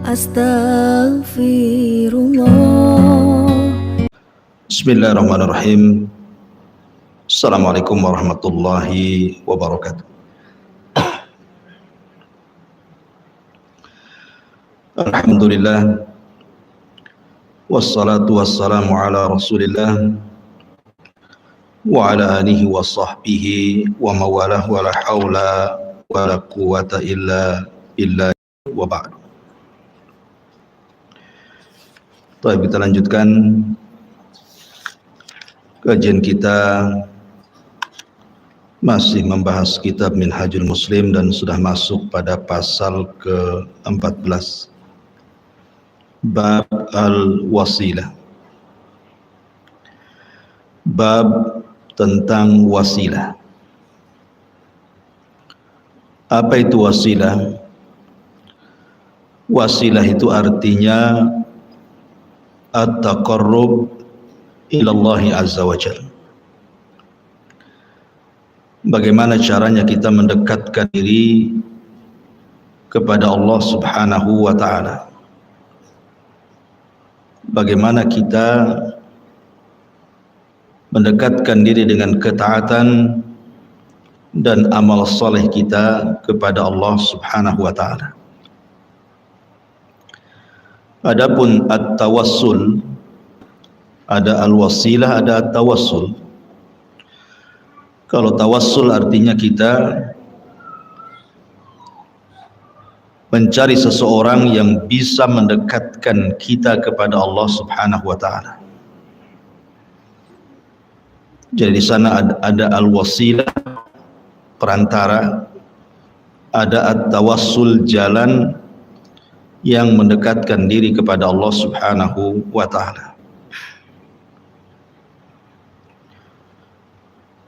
Astaghfirullah. Bismillahirrahmanirrahim. Assalamualaikum warahmatullahi wabarakatuh. Alhamdulillah, wassalatu wassalamu ala rasulillah wa ala alihi wa sahbihi wa mawalah wa la hawla wa la quwata illa billah wa ba'du. Baik, kita lanjutkan kajian kita, masih membahas kitab Minhajul Muslim dan sudah masuk pada pasal ke-14, bab al-wasilah, bab tentang wasilah. Apa itu wasilah? Wasilah itu artinya at-taqarrub ilallahi azza wa jalla. Bagaimana caranya kita mendekatkan diri kepada Allah subhanahu wa ta'ala. Bagaimana kita mendekatkan diri dengan ketaatan dan amal saleh kita kepada Allah subhanahu wa ta'ala. Adapun at-tawassul, ada al-wasilah, ada at-tawassul. Kalau tawassul artinya kita mencari seseorang yang bisa mendekatkan kita kepada Allah subhanahu wa ta'ala. Jadi di sana ada al-wasilah, perantara, ada at-tawassul, jalan yang mendekatkan diri kepada Allah subhanahu wa ta'ala.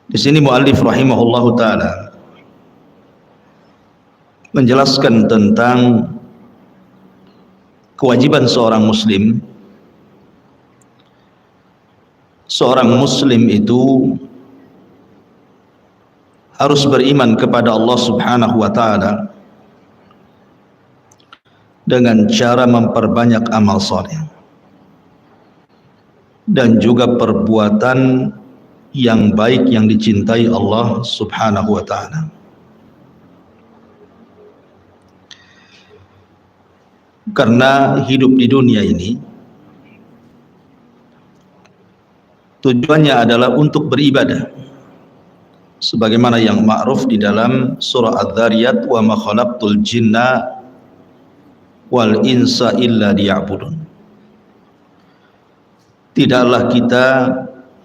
Di sini muallif rahimahullahu ta'ala menjelaskan tentang kewajiban seorang muslim. Seorang muslim itu harus beriman kepada Allah subhanahu wa ta'ala dengan cara memperbanyak amal saleh dan juga perbuatan yang baik yang dicintai Allah subhanahu wa ta'ala. Karena hidup di dunia ini tujuannya adalah untuk beribadah, sebagaimana yang ma'ruf di dalam surah Adz-Dzariyat, wa ma khalaqtul jinna wal insa illa liya'budun. Tidaklah kita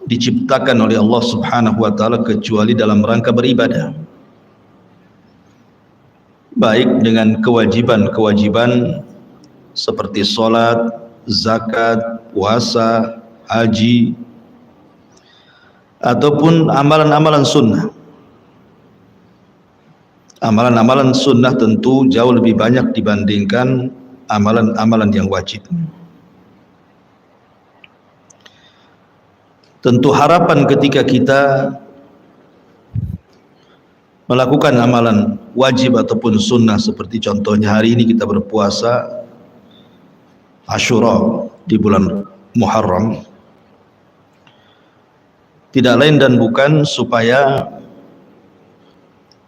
diciptakan oleh Allah subhanahu wa ta'ala kecuali dalam rangka beribadah, baik dengan kewajiban-kewajiban seperti sholat, zakat, puasa, haji, ataupun amalan-amalan sunnah. Amalan-amalan sunnah tentu jauh lebih banyak dibandingkan amalan-amalan yang wajib. Tentu harapan ketika kita melakukan amalan wajib ataupun sunnah, seperti contohnya hari ini kita berpuasa Asyura di bulan Muharram, tidak lain dan bukan supaya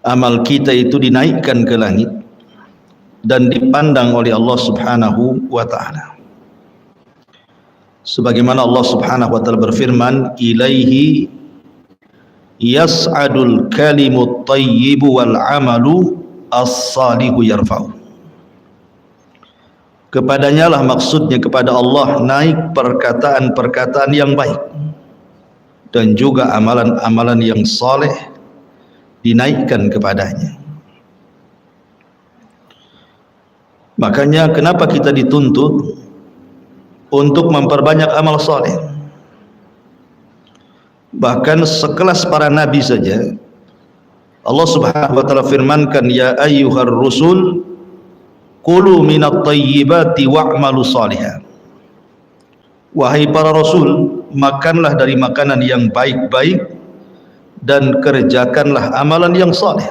amal kita itu dinaikkan ke langit dan dipandang oleh Allah subhanahu wa ta'ala. Sebagaimana Allah subhanahu wa ta'ala berfirman, ilaihi yas'adul kalimut tayyibu wal amalu as-salihu yarfa'u. Kepadanya lah, maksudnya kepada Allah, naik perkataan-perkataan yang baik dan juga amalan-amalan yang saleh dinaikkan kepadanya. Makanya kenapa kita dituntut untuk memperbanyak amal saleh? Bahkan sekelas para nabi saja Allah subhanahu wa ta'ala firmankan, ya ayyuhar rusul kulu minat tayyibati wa'malu salihan. Wahai para rasul, makanlah dari makanan yang baik-baik dan kerjakanlah amalan yang saleh.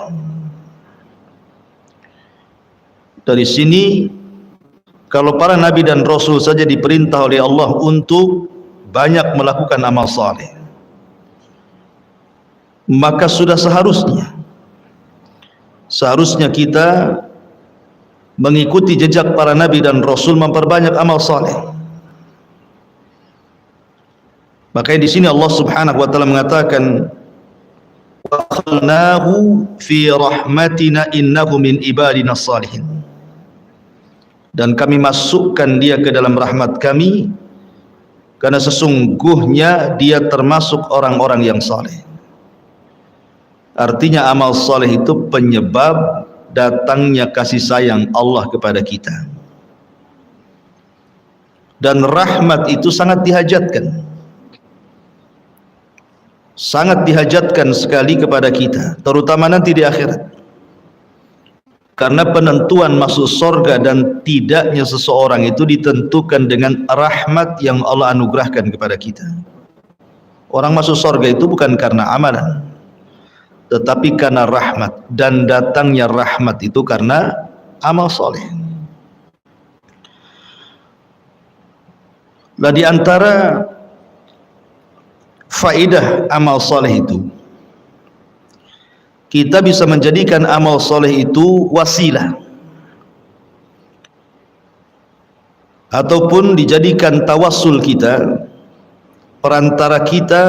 Dari sini Kalau para nabi dan rasul saja diperintah oleh Allah untuk banyak melakukan amal saleh, maka sudah seharusnya kita mengikuti jejak para nabi dan rasul memperbanyak amal saleh. Makanya di sini Allah Subhanahu wa taala mengatakan, wa khalnahu fi rahmatina innahu min ibadina salihin. Dan kami masukkan dia ke dalam rahmat kami karena sesungguhnya dia termasuk orang-orang yang saleh. Artinya amal saleh itu penyebab datangnya kasih sayang Allah kepada kita. Dan rahmat itu sangat dihajatkan. Sangat dihajatkan sekali kepada kita, terutama nanti di akhirat. Karena penentuan masuk surga dan tidaknya seseorang itu ditentukan dengan rahmat yang Allah anugerahkan kepada kita. Orang masuk surga itu bukan karena amalan, tetapi karena rahmat, dan datangnya rahmat itu karena amal soleh. Nah, di antara faedah amal soleh itu, kita bisa menjadikan amal soleh itu wasilah ataupun dijadikan tawassul kita, perantara kita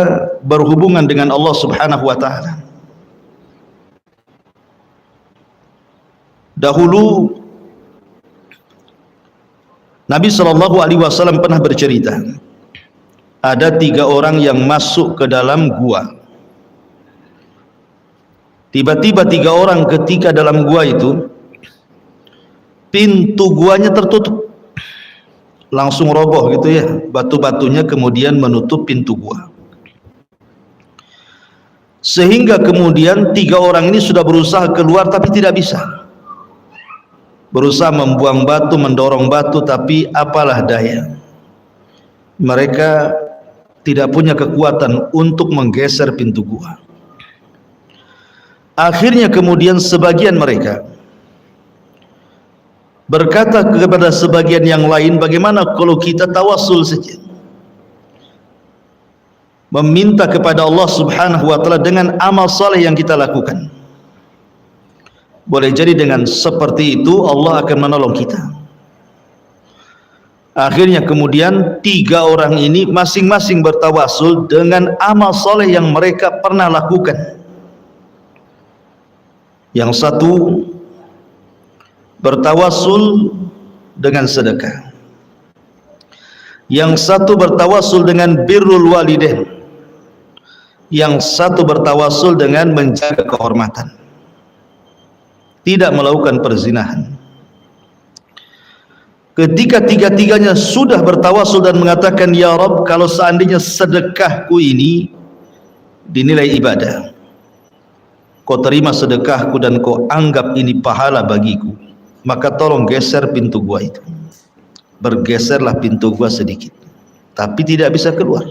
berhubungan dengan Allah Subhanahu wa taala. Dahulu Nabi SAW pernah bercerita, ada 3 orang yang masuk ke dalam gua. Tiba-tiba 3 orang ketika dalam gua itu, pintu guanya tertutup, langsung roboh gitu ya, batu-batunya kemudian menutup pintu gua. Sehingga kemudian 3 orang ini sudah berusaha keluar tapi tidak bisa. Berusaha membuang batu, mendorong batu, tapi apalah daya, mereka tidak punya kekuatan untuk menggeser pintu gua. Akhirnya kemudian sebagian mereka berkata kepada sebagian yang lain, bagaimana kalau kita tawassul saja, meminta kepada Allah Subhanahu wa taala dengan amal saleh yang kita lakukan. Boleh jadi dengan seperti itu Allah akan menolong kita. Akhirnya kemudian 3 orang ini masing-masing bertawassul dengan amal saleh yang mereka pernah lakukan. Yang satu bertawassul dengan sedekah, yang satu bertawassul dengan birrul walidain, yang satu bertawassul dengan menjaga kehormatan, tidak melakukan perzinahan. Ketika tiga-tiganya sudah bertawassul dan mengatakan, ya Rabb, kalau seandainya sedekahku ini dinilai ibadah, kau terima sedekahku dan kau anggap ini pahala bagiku, maka tolong geser pintu gua itu. Bergeserlah pintu gua sedikit, tapi tidak bisa keluar.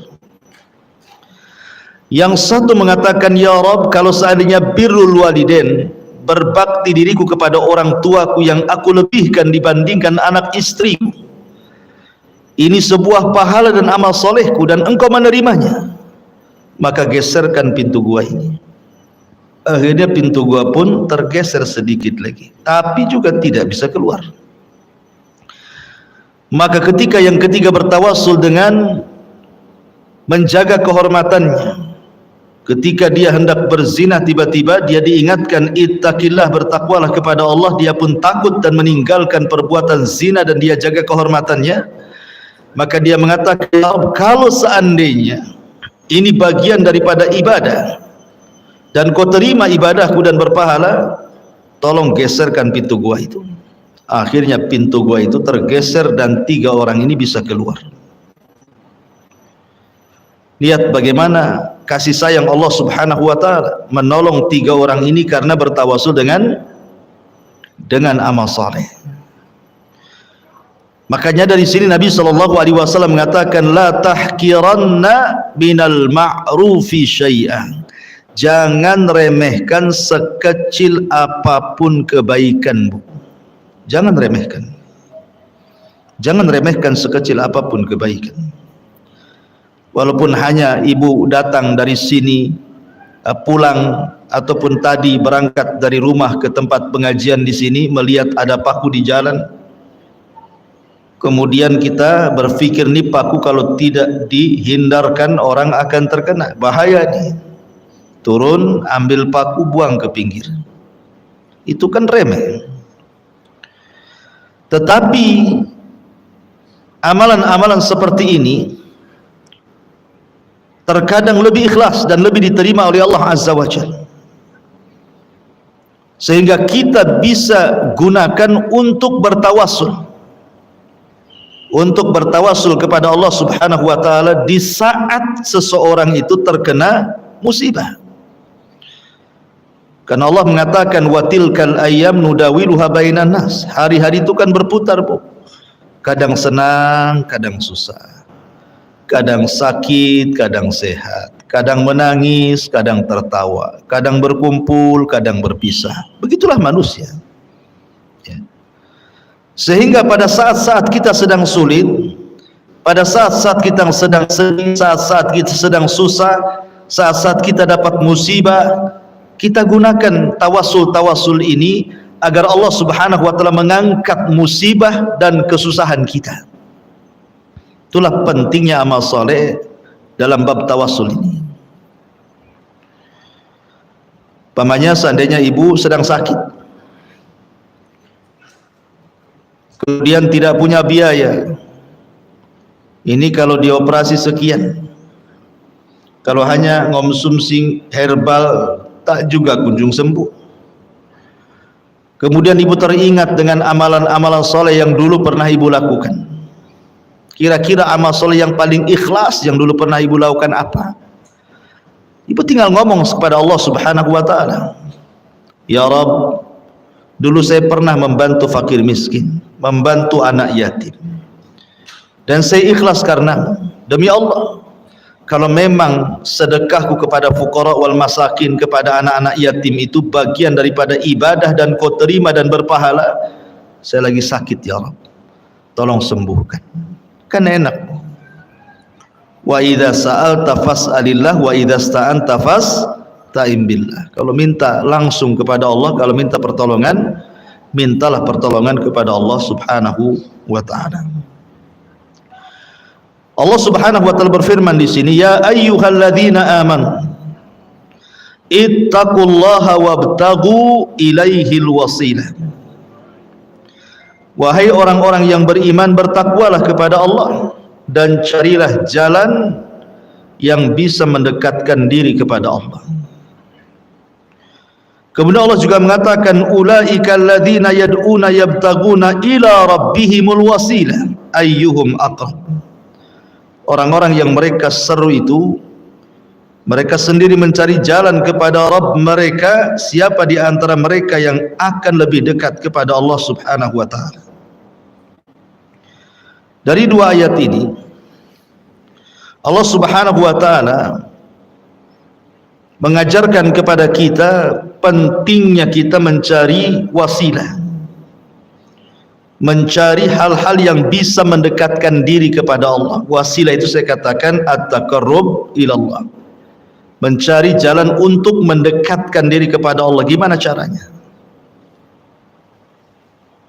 Yang satu mengatakan, ya Rabb, kalau seandainya birrul walidain, berbakti diriku kepada orang tuaku yang aku lebihkan dibandingkan anak istriku, ini sebuah pahala dan amal solehku dan engkau menerimanya, maka geserkan pintu gua ini. Akhirnya pintu gua pun tergeser sedikit lagi, tapi juga tidak bisa keluar. Maka ketika yang ketiga bertawassul dengan menjaga kehormatannya, ketika dia hendak berzina, tiba-tiba dia diingatkan, ittaqillah, bertakwalah kepada Allah, dia pun takut dan meninggalkan perbuatan zina dan dia jaga kehormatannya. Maka dia mengatakan, kalau seandainya ini bagian daripada ibadah dan kau terima ibadahku dan berpahala, tolong geserkan pintu gua itu. Akhirnya pintu gua itu tergeser dan 3 orang ini bisa keluar. Lihat bagaimana kasih sayang Allah Subhanahu wa taala menolong 3 orang ini karena bertawassul dengan amal saleh. Makanya dari sini Nabi SAW mengatakan, la tahkiranna minal ma'rufi syai'an. Jangan remehkan sekecil apapun kebaikanmu. Jangan remehkan. Jangan remehkan sekecil apapun kebaikan. Walaupun hanya ibu datang dari sini, pulang ataupun tadi berangkat dari rumah ke tempat pengajian di sini, melihat ada paku di jalan, kemudian kita berpikir nih paku kalau tidak dihindarkan orang akan terkena, bahaya nih. Turun, ambil paku, buang ke pinggir. Itu kan remeh. Tetapi amalan-amalan seperti ini terkadang lebih ikhlas dan lebih diterima oleh Allah Azza wa Jalla, sehingga kita bisa gunakan untuk bertawassul kepada Allah Subhanahu wa taala di saat seseorang itu terkena musibah. Karena Allah mengatakan wa tilkal ayyam nudawiluha bainan nas. Hari-hari itu kan berputar, Bu. Kadang senang, kadang susah. Kadang sakit, kadang sehat. Kadang menangis, kadang tertawa. Kadang berkumpul, kadang berpisah. Begitulah manusia. Ya. Sehingga pada saat-saat kita sedang sulit, pada saat-saat kita sedang sedih, saat-saat kita sedang susah, saat-saat kita dapat musibah, kita gunakan tawasul ini agar Allah Subhanahu wa taala mengangkat musibah dan kesusahan kita. Itulah pentingnya amal soleh dalam bab tawasul ini. Pamannya seandainya ibu sedang sakit, kemudian tidak punya biaya, ini kalau dioperasi sekian, kalau hanya ngonsumsi herbal tak juga kunjung sembuh. Kemudian ibu teringat dengan amalan-amalan soleh yang dulu pernah ibu lakukan. Kira-kira amal soleh yang paling ikhlas yang dulu pernah ibu lakukan apa? Ibu tinggal ngomong kepada Allah Subhanahu wa taala, ya Rabb, dulu saya pernah membantu fakir miskin, membantu anak yatim, dan saya ikhlas karena demi Allah, kalau memang sedekahku kepada fuqara wal masakin, kepada anak-anak yatim itu bagian daripada ibadah dan kau terima dan berpahala, saya lagi sakit ya Rabb, tolong sembuhkan. Kan enak. Wa idza sa'alta fas'alillah wa idza sta'anta fasta'in billah. Kalau minta langsung kepada Allah, kalau minta pertolongan, mintalah pertolongan kepada Allah Subhanahu wa taala. Allah Subhanahu wa taala berfirman di sini, ya ayyuhalladzina amanu ittaqullaha wabtaghu ilaihil wasilah. Wahai orang-orang yang beriman, bertakwalah kepada Allah dan carilah jalan yang bisa mendekatkan diri kepada Allah. Kemudian Allah juga mengatakan ulaika alladzina yad'una yabtaguna ila rabbihimul wasilah ayyuhum aqrab. Orang-orang yang mereka seru itu, mereka sendiri mencari jalan kepada Rabb mereka, siapa di antara mereka yang akan lebih dekat kepada Allah Subhanahu wa taala. Dari dua ayat ini Allah Subhanahu wa taala mengajarkan kepada kita pentingnya kita mencari wasilah, mencari hal-hal yang bisa mendekatkan diri kepada Allah. Wasilah itu saya katakan at-taqarrub ilallah, mencari jalan untuk mendekatkan diri kepada Allah. Gimana caranya?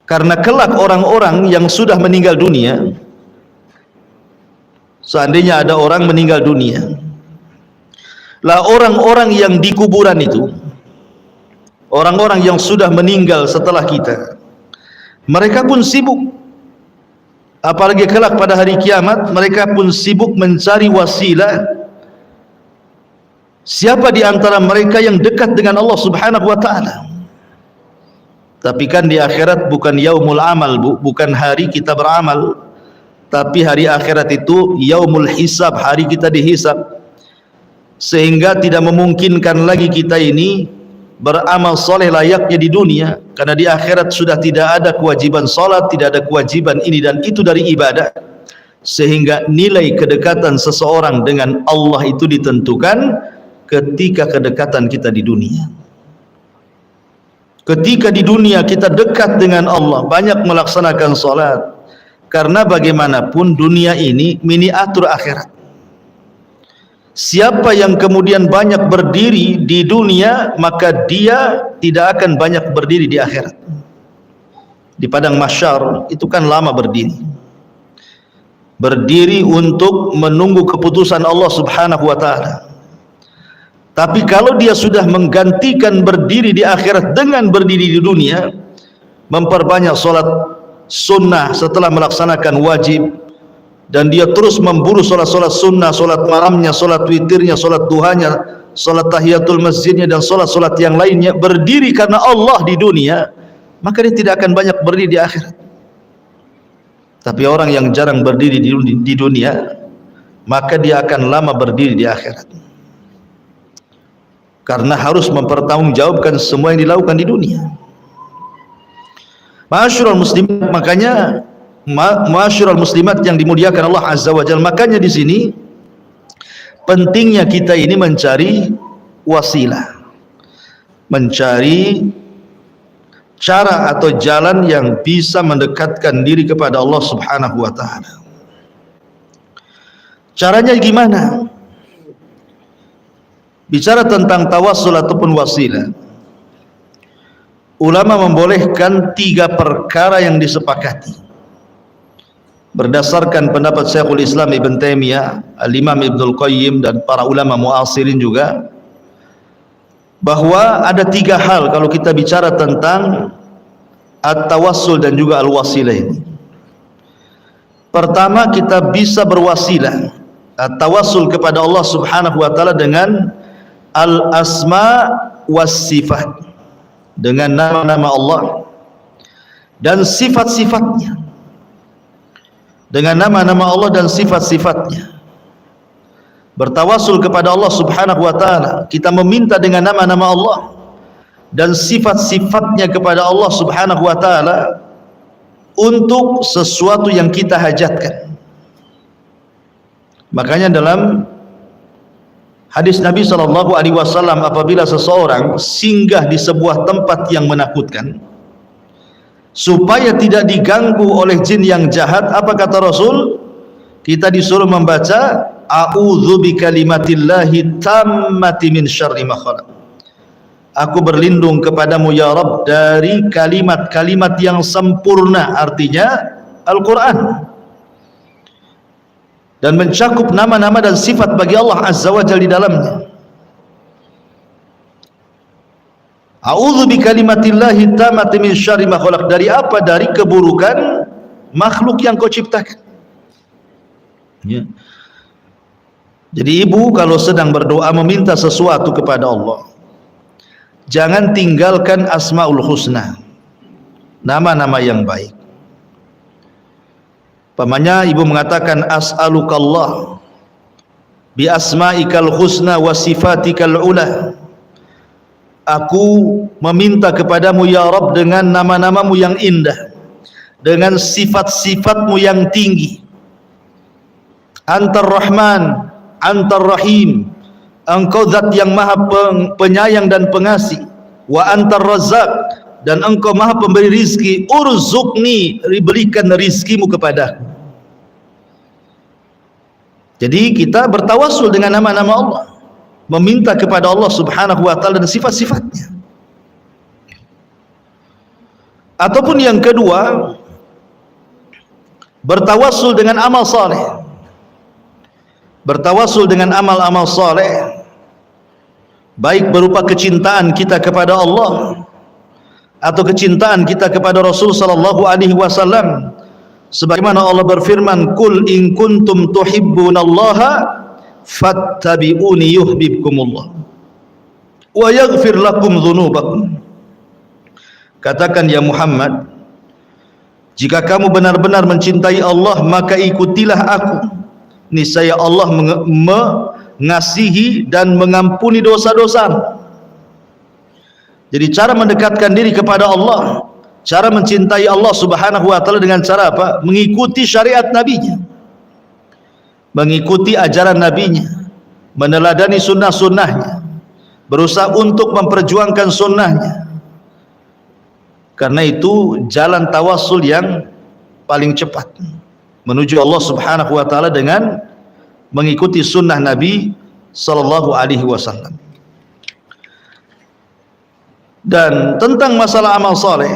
Karena kelak orang-orang yang sudah meninggal dunia, seandainya ada orang meninggal dunia, lah orang-orang yang di kuburan itu, orang-orang yang sudah meninggal setelah kita, mereka pun sibuk, apalagi kelak pada hari kiamat, mereka pun sibuk mencari wasilah, siapa di antara mereka yang dekat dengan Allah Subhanahu wa taala. Tapi kan di akhirat bukan yaumul amal, Bu, bukan hari kita beramal, tapi hari akhirat itu yaumul hisab, hari kita dihisab, sehingga tidak memungkinkan lagi kita ini beramal soleh layaknya di dunia, karena di akhirat sudah tidak ada kewajiban salat, tidak ada kewajiban ini dan itu dari ibadah, sehingga nilai kedekatan seseorang dengan Allah itu ditentukan ketika kedekatan kita di dunia. Ketika di dunia kita dekat dengan Allah, banyak melaksanakan salat, Karena bagaimanapun dunia ini miniatur akhirat. Siapa yang kemudian banyak berdiri di dunia, maka dia tidak akan banyak berdiri di akhirat. Di padang mahsyar itu kan lama berdiri untuk menunggu keputusan Allah Subhanahu wa taala. Tapi kalau dia sudah menggantikan berdiri di akhirat dengan berdiri di dunia, memperbanyak solat sunnah setelah melaksanakan wajib, dan dia terus memburu solat-solat sunnah, solat malamnya, solat witirnya, solat duhanya, solat tahiyatul masjidnya, dan solat-solat yang lainnya, berdiri karena Allah di dunia, maka dia tidak akan banyak berdiri di akhirat. Tapi orang yang jarang berdiri di dunia, maka dia akan lama berdiri di akhirat, karena harus mempertanggungjawabkan semua yang dilakukan di dunia. Ma'asyiral muslimat, makanya ma'asyiral muslimat yang dimuliakan Allah Azza wa Jalla, makanya di sini pentingnya kita ini mencari wasilah, mencari cara atau jalan yang bisa mendekatkan diri kepada Allah Subhanahu wa taala. Caranya gimana? Bicara tentang tawassul ataupun wasilah, ulama membolehkan 3 perkara yang disepakati berdasarkan pendapat Syekhul Islam Ibn Taimiyah, Al-Imam Ibnul Qayyim, dan para ulama muasirin juga, bahwa ada 3 hal kalau kita bicara tentang at-tawassul dan juga al-wasilah ini. Pertama, kita bisa berwasilah, at-tawassul kepada Allah Subhanahu wa taala dengan al-asma was sifat, dengan nama-nama Allah dan sifat-sifatnya, dengan nama-nama Allah dan sifat-sifatnya. Bertawassul kepada Allah Subhanahu wa taala, kita meminta dengan nama-nama Allah dan sifat-sifatnya kepada Allah Subhanahu wa taala untuk sesuatu yang kita hajatkan. Makanya dalam hadis Nabi sallallahu alaihi wasallam, apabila seseorang singgah di sebuah tempat yang menakutkan supaya tidak diganggu oleh jin yang jahat, apa kata Rasul? Kita disuruh membaca a'udzu bikalimatillahi tammati min syarri ma khalaq. Aku berlindung kepadamu ya Rabb dari kalimat-kalimat yang sempurna, artinya Al-Quran, dan mencakup nama-nama dan sifat bagi Allah Azza wa Jalla di dalamnya. A'udzu bikalimatillahi tammati min syarri ma khalaq. Dari apa? Dari keburukan makhluk yang kau ciptakan. Ya. Jadi ibu kalau sedang berdoa meminta sesuatu kepada Allah, jangan tinggalkan asmaul husna, nama-nama yang baik. Pamannya ibu mengatakan as'alukallah bi asma'ikal husna wa sifatikal ula. Aku meminta kepadamu ya Rabb dengan nama-namamu yang indah, dengan sifat-sifatmu yang tinggi. Antar Rahman, Antar Rahim, Engkau zat yang maha penyayang dan pengasih. Wa Antar Razzaq, dan Engkau maha pemberi rizki. Urzuqni, berikan rizkimu kepadaku. Jadi kita bertawassul dengan nama-nama Allah, meminta kepada Allah Subhanahu wa taala dan sifat-sifatnya. Ataupun yang kedua, bertawassul dengan amal saleh. Bertawassul dengan amal-amal saleh, baik berupa kecintaan kita kepada Allah atau kecintaan kita kepada Rasul sallallahu alaihi wasallam, sebagaimana Allah berfirman, "Qul in kuntum tuhibbunallaha fattabi'uni yuhibbukumullah wa yaghfir lakum dzunubakum." Katakan ya Muhammad, jika kamu benar-benar mencintai Allah, maka ikutilah aku, niscaya Allah mengasihi dan mengampuni dosa-dosa. Jadi cara mendekatkan diri kepada Allah, cara mencintai Allah Subhanahu wa taala dengan cara apa? Mengikuti syariat nabinya, mengikuti ajaran nabinya, meneladani sunnah-sunnahnya, berusaha untuk memperjuangkan sunnahnya. Karena itu jalan tawassul yang paling cepat. menuju Allah Subhanahu wa taala dengan mengikuti sunnah Nabi sallallahu alaihi wasallam. Dan tentang masalah amal soleh,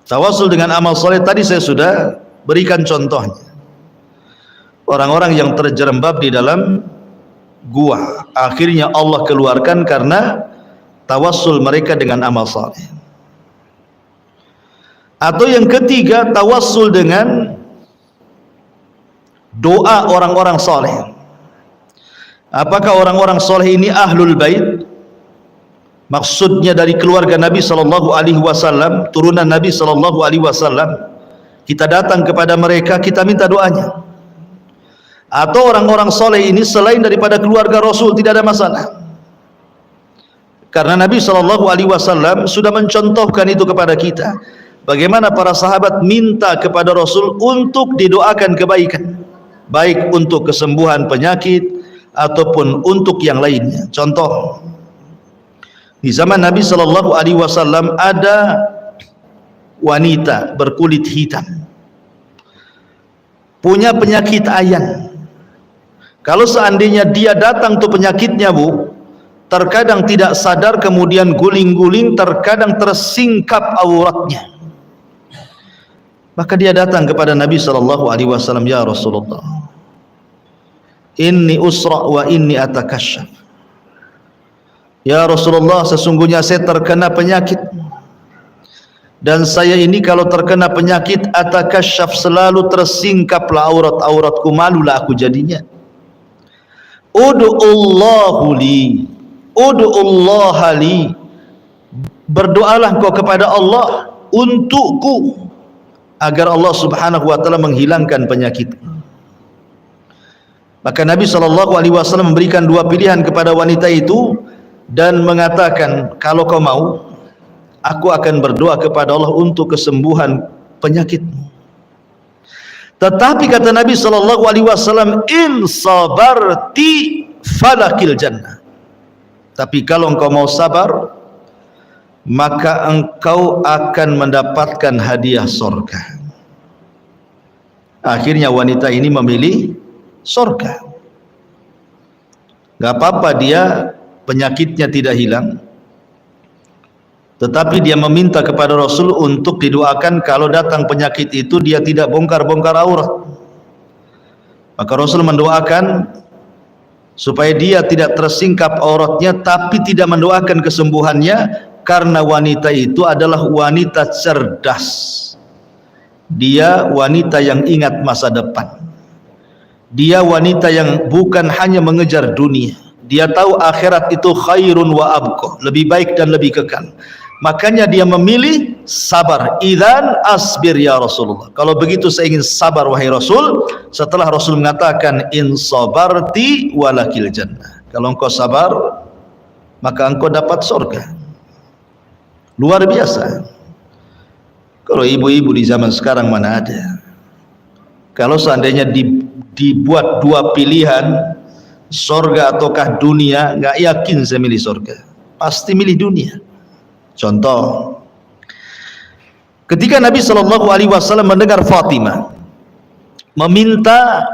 tawassul dengan amal soleh tadi saya sudah berikan contohnya. Orang-orang yang terjerembab di dalam gua, akhirnya Allah keluarkan karena tawassul mereka dengan amal soleh. Atau yang ketiga, tawassul dengan doa orang-orang soleh. Apakah orang-orang soleh ini ahlul bait? Maksudnya dari keluarga Nabi sallallahu alaihi wasallam, turunan Nabi sallallahu alaihi wasallam. Kita datang kepada mereka, kita minta doanya. Atau orang-orang soleh ini selain daripada keluarga Rasul, tidak ada masalah. Karena Nabi sallallahu alaihi wasallam sudah mencontohkan itu kepada kita. Bagaimana para sahabat minta kepada Rasul untuk didoakan kebaikan, baik untuk kesembuhan penyakit ataupun untuk yang lainnya. Contoh, di zaman Nabi sallallahu alaihi wasallam ada wanita berkulit hitam, punya penyakit ayan. Kalau seandainya dia datang tuh penyakitnya, Bu, terkadang tidak sadar, kemudian guling-guling, terkadang tersingkap auratnya. Maka dia datang kepada Nabi sallallahu alaihi wasallam, ya Rasulullah, inni usra wa inni atakasyaf. Ya Rasulullah, sesungguhnya saya terkena penyakit, dan saya ini kalau terkena penyakit atakasyaf, selalu tersingkaplah aurat-auratku, malulah aku jadinya. Ud'ullahu li, ud'ullaha li, berdoalah kau kepada Allah untukku, agar Allah Subhanahu wa taala menghilangkan penyakitku. Maka Nabi sallallahu alaihi wasallam memberikan dua pilihan kepada wanita itu dan mengatakan, kalau kau mau, aku akan berdoa kepada Allah untuk kesembuhan penyakitmu. Tetapi kata Nabi sallallahu alaihi wasallam, in sabarti falakil jannah. Tapi kalau engkau mau sabar, maka engkau akan mendapatkan hadiah surga. Akhirnya wanita ini memilih surga. Gak apa-apa dia penyakitnya tidak hilang, tetapi dia meminta kepada Rasul untuk didoakan kalau datang penyakit itu dia tidak bongkar-bongkar aurat. Maka Rasul mendoakan supaya dia tidak tersingkap auratnya, tapi tidak mendoakan kesembuhannya, karena wanita itu adalah wanita cerdas. Dia wanita yang ingat masa depan. Dia wanita yang bukan hanya mengejar dunia, dia tahu akhirat itu khairun wa abqa, lebih baik dan lebih kekal. Makanya dia memilih sabar. Idzan asbir ya Rasulullah, kalau begitu saya ingin sabar wahai Rasul. Setelah Rasul mengatakan in sabarti walakil jannah, kalau engkau sabar maka engkau dapat surga. Luar biasa. Kalau ibu-ibu di zaman sekarang mana ada. Kalau seandainya dibuat dua pilihan, surga ataukah dunia, nggak yakin saya milih surga, pasti milih dunia. Contoh, ketika Nabi sallallahu alaihi wasallam mendengar Fatimah meminta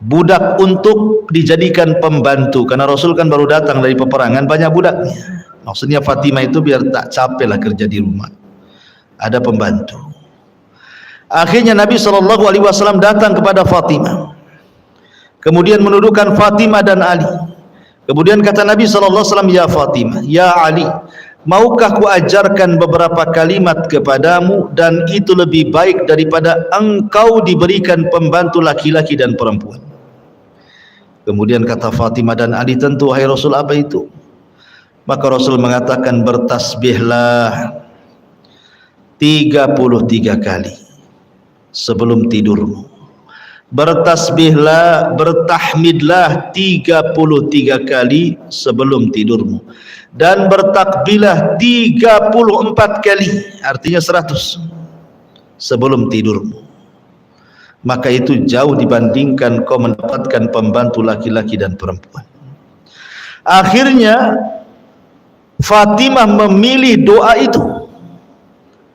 budak untuk dijadikan pembantu, karena Rasul kan baru datang dari peperangan, banyak budaknya. Maksudnya Fatimah itu biar tak capek lah kerja di rumah, ada pembantu. Akhirnya Nabi sallallahu alaihi wasallam datang kepada Fatimah, kemudian menudukkan Fatimah dan Ali. Kemudian kata Nabi sallallahu alaihi wasallam, ya Fatimah, ya Ali, maukah ku ajarkan beberapa kalimat kepadamu, dan itu lebih baik daripada engkau diberikan pembantu laki-laki dan perempuan. Kemudian kata Fatimah dan Ali, tentu wahai Rasul, apa itu? Maka Rasul mengatakan, bertasbihlah 33 kali sebelum tidurmu, bertasbihlah, bertahmidlah 33 kali sebelum tidurmu, dan bertakbilah 34 kali, artinya 100 sebelum tidurmu. Maka itu jauh dibandingkan kau mendapatkan pembantu laki-laki dan perempuan. Akhirnya Fatimah memilih doa itu.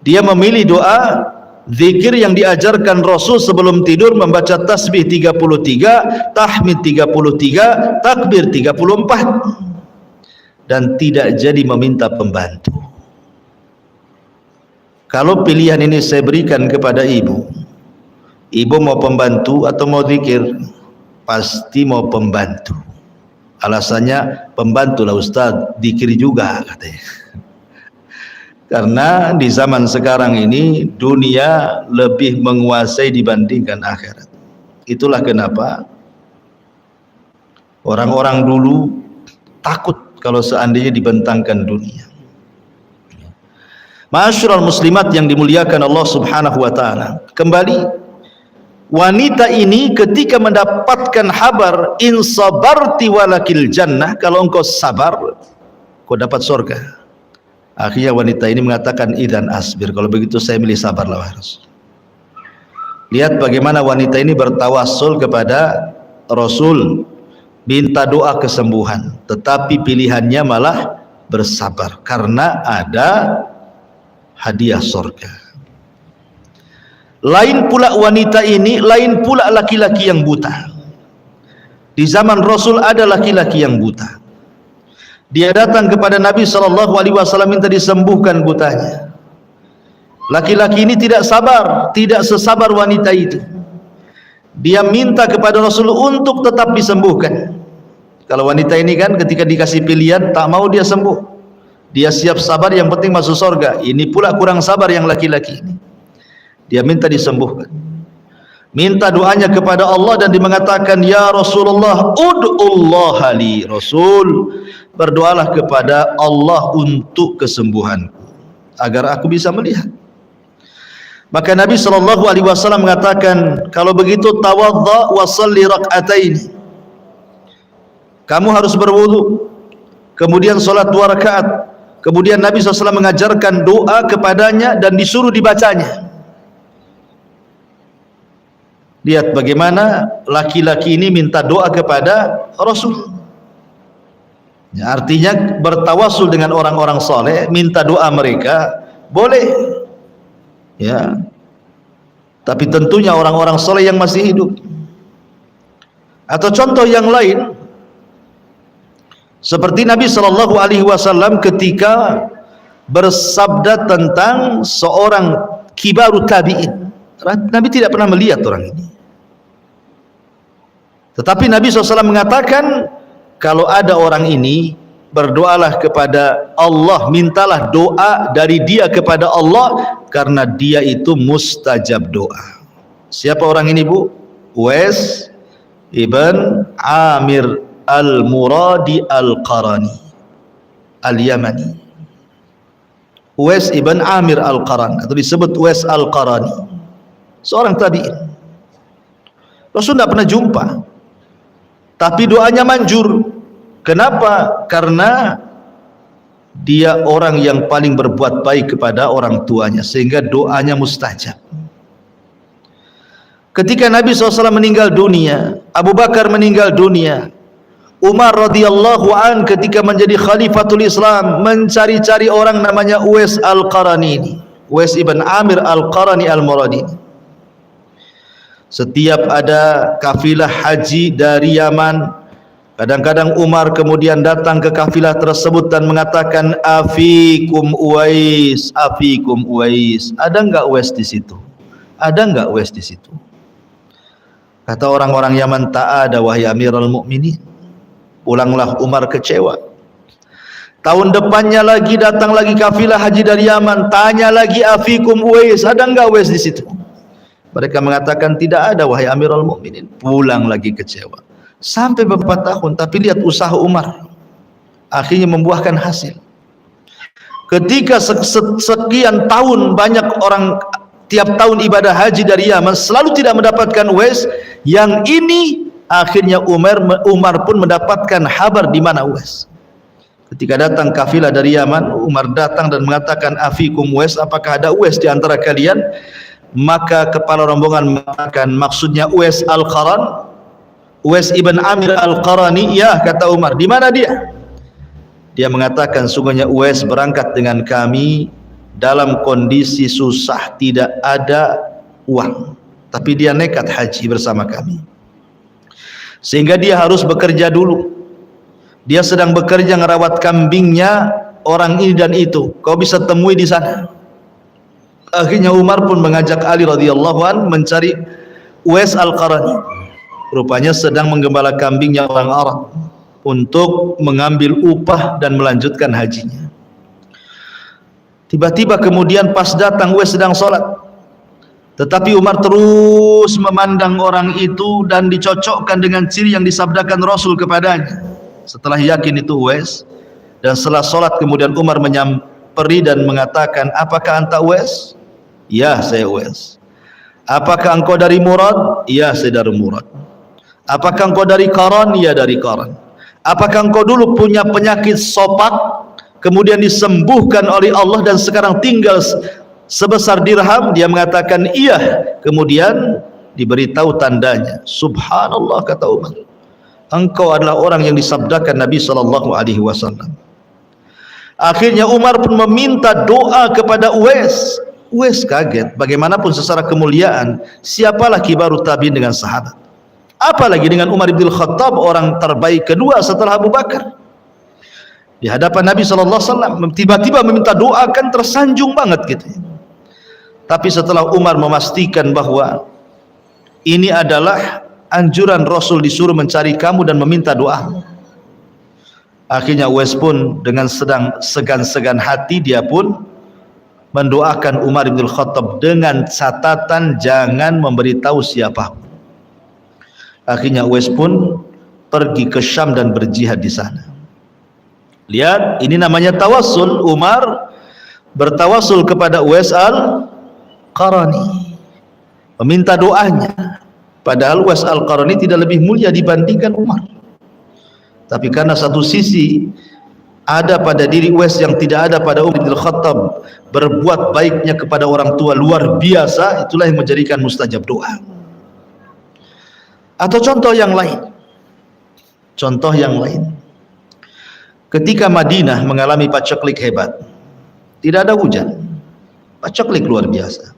Dia memilih doa Zikir yang diajarkan Rasul sebelum tidur membaca tasbih 33, tahmid 33, takbir 34, dan tidak jadi meminta pembantu. Kalau pilihan ini saya berikan kepada ibu mau pembantu atau mau zikir? Pasti mau pembantu. Alasannya, pembantu lah Ustaz, zikir juga katanya. Karena di zaman sekarang ini dunia lebih menguasai dibandingkan akhirat. Itulah kenapa orang-orang dulu takut kalau seandainya dibentangkan dunia. Ma'asyiral muslimat yang dimuliakan Allah Subhanahu wa taala. Kembali, wanita ini ketika mendapatkan kabar in sabarti walakil jannah, kalau engkau sabar kau dapat surga. Akhirnya wanita ini mengatakan idzan asbir, kalau begitu saya milih sabarlah wahai Rasul. Lihat bagaimana wanita ini bertawassul kepada Rasul, minta doa kesembuhan, tetapi pilihannya malah bersabar karena ada hadiah surga. Lain pula wanita ini, lain pula laki-laki yang buta. Di zaman Rasul ada laki-laki yang buta. Dia datang kepada Nabi SAW minta disembuhkan butanya. Laki-laki ini tidak sabar, tidak sesabar wanita itu. Dia minta kepada Rasul untuk tetap disembuhkan. Kalau wanita ini kan ketika dikasih pilihan tak mau dia sembuh. Dia siap sabar, yang penting masuk surga. Ini pula kurang sabar yang laki-laki ini. Dia minta disembuhkan. Minta doanya kepada Allah dan dia mengatakan, ya Rasulullah, ud'ullaha li. Rasul, berdoalah kepada Allah untuk kesembuhanku, agar aku bisa melihat. Maka Nabi SAW mengatakan, kalau begitu tawadda wa salli rak'atain. Kamu harus berwudu, kemudian salat 2 rakaat. Kemudian Nabi SAW mengajarkan doa kepadanya dan disuruh dibacanya. Lihat bagaimana laki-laki ini minta doa kepada Rasul. Ya, artinya bertawasul dengan orang-orang soleh, minta doa mereka boleh, ya. Tapi tentunya orang-orang soleh yang masih hidup. Atau contoh yang lain, seperti Nabi SAW ketika bersabda tentang seorang kibaru tabi'in. Nabi tidak pernah melihat orang ini, tetapi Nabi SAW mengatakan, kalau ada orang ini, berdoalah kepada Allah, mintalah doa dari dia kepada Allah, karena dia itu mustajab doa. Siapa orang ini, Bu? Uwais ibn Amir al-Muradi al-Qarani al-Yamani. Uwais ibn Amir al-Qarani, atau disebut Uwais al-Qarani, seorang tabi'in. Rasul tidak pernah jumpa, tapi doanya manjur. Kenapa? Karena dia orang yang paling berbuat baik kepada orang tuanya, sehingga doanya mustajab. Ketika Nabi SAW meninggal dunia, Abu Bakar meninggal dunia, Umar radhiyallahu an ketika menjadi khalifatul Islam mencari-cari orang namanya Uwais al-Qarani, Uwais ibn Amir al-Qarani al-Muradi. Setiap ada kafilah haji dari Yaman, kadang-kadang Umar kemudian datang ke kafilah tersebut dan mengatakan, afikum Uwais, afikum Uwais. Ada enggak Uwais di situ? Ada enggak Uwais di situ? Kata orang-orang Yaman, tak ada wahai Amirul Mukminin. Pulanglah Umar kecewa. Tahun depannya lagi datang lagi kafilah haji dari Yaman, tanya lagi, afikum Uwais, ada enggak Uwais di situ? Mereka mengatakan tidak ada wahai Amirul Mukminin. Pulang lagi kecewa. Sampai beberapa tahun, tapi lihat usaha Umar akhirnya membuahkan hasil. Ketika sekian tahun banyak orang tiap tahun ibadah haji dari Yaman selalu tidak mendapatkan Uwais, yang ini akhirnya Umar pun mendapatkan kabar di mana Uwais. Ketika datang kafilah dari Yaman, Umar datang dan mengatakan, afikum Uwais, apakah ada Uwais di antara kalian? Maka kepala rombongan mengatakan, maksudnya Uwais al-Qaran, Uwais ibn Amir al-Qarani. Ya, kata Umar, di mana dia? Dia mengatakan, sungguhnya Uwais berangkat dengan kami dalam kondisi susah, tidak ada uang, tapi dia nekat haji bersama kami, sehingga dia harus bekerja dulu. Dia sedang bekerja ngerawat kambingnya orang ini dan itu, kau bisa temui di sana. Akhirnya Umar pun mengajak Ali radhiyallahu an mencari Uwais Al-Qarani. Rupanya sedang menggembala kambingnya orang Arab untuk mengambil upah dan melanjutkan hajinya. Tiba-tiba kemudian pas datang Uwais sedang sholat, tetapi Umar terus memandang orang itu dan dicocokkan dengan ciri yang disabdakan Rasul kepadanya. Setelah yakin itu Uwais, dan setelah sholat kemudian Umar menyamperi dan mengatakan, apakah anta Uwais? Ya, saya Uwais. Apakah engkau dari Murad? Ya, saya dari Murad. Apakah engkau dari Qaran? Ya, dari Qaran. Apakah engkau dulu punya penyakit sopak, kemudian disembuhkan oleh Allah dan sekarang tinggal sebesar dirham? Dia mengatakan iya. Kemudian diberitahu tandanya. Subhanallah, kata Umar, engkau adalah orang yang disabdakan Nabi SAW. Akhirnya Umar pun meminta doa kepada Uwais. Uwais kaget, bagaimanapun secara kemuliaan, siapalah kibaru tabi'in dengan sahabat, apalagi dengan Umar bin Khattab, orang terbaik kedua setelah Abu Bakar. Di hadapan Nabi SAW tiba-tiba meminta doa, kan tersanjung banget gitu. Tapi setelah Umar memastikan bahwa ini adalah anjuran Rasul, disuruh mencari kamu dan meminta doa, akhirnya Uwais pun dengan sedang segan-segan hati, dia pun mendoakan Umar bin Khattab dengan catatan jangan memberitahu siapapun. Akhirnya Uwais pun pergi ke Syam dan berjihad di sana. Lihat, ini namanya tawassul. Umar bertawassul kepada Uwais Al-Qarani, meminta doanya, padahal Uwais Al-Qarani tidak lebih mulia dibandingkan Umar. Tapi karena satu sisi ada pada diri Uwais yang tidak ada pada Umar bin Khattab, berbuat baiknya kepada orang tua luar biasa, itulah yang menjadikan mustajab doa. Atau contoh yang lain, ketika Madinah mengalami paceklik hebat, tidak ada hujan, paceklik luar biasa,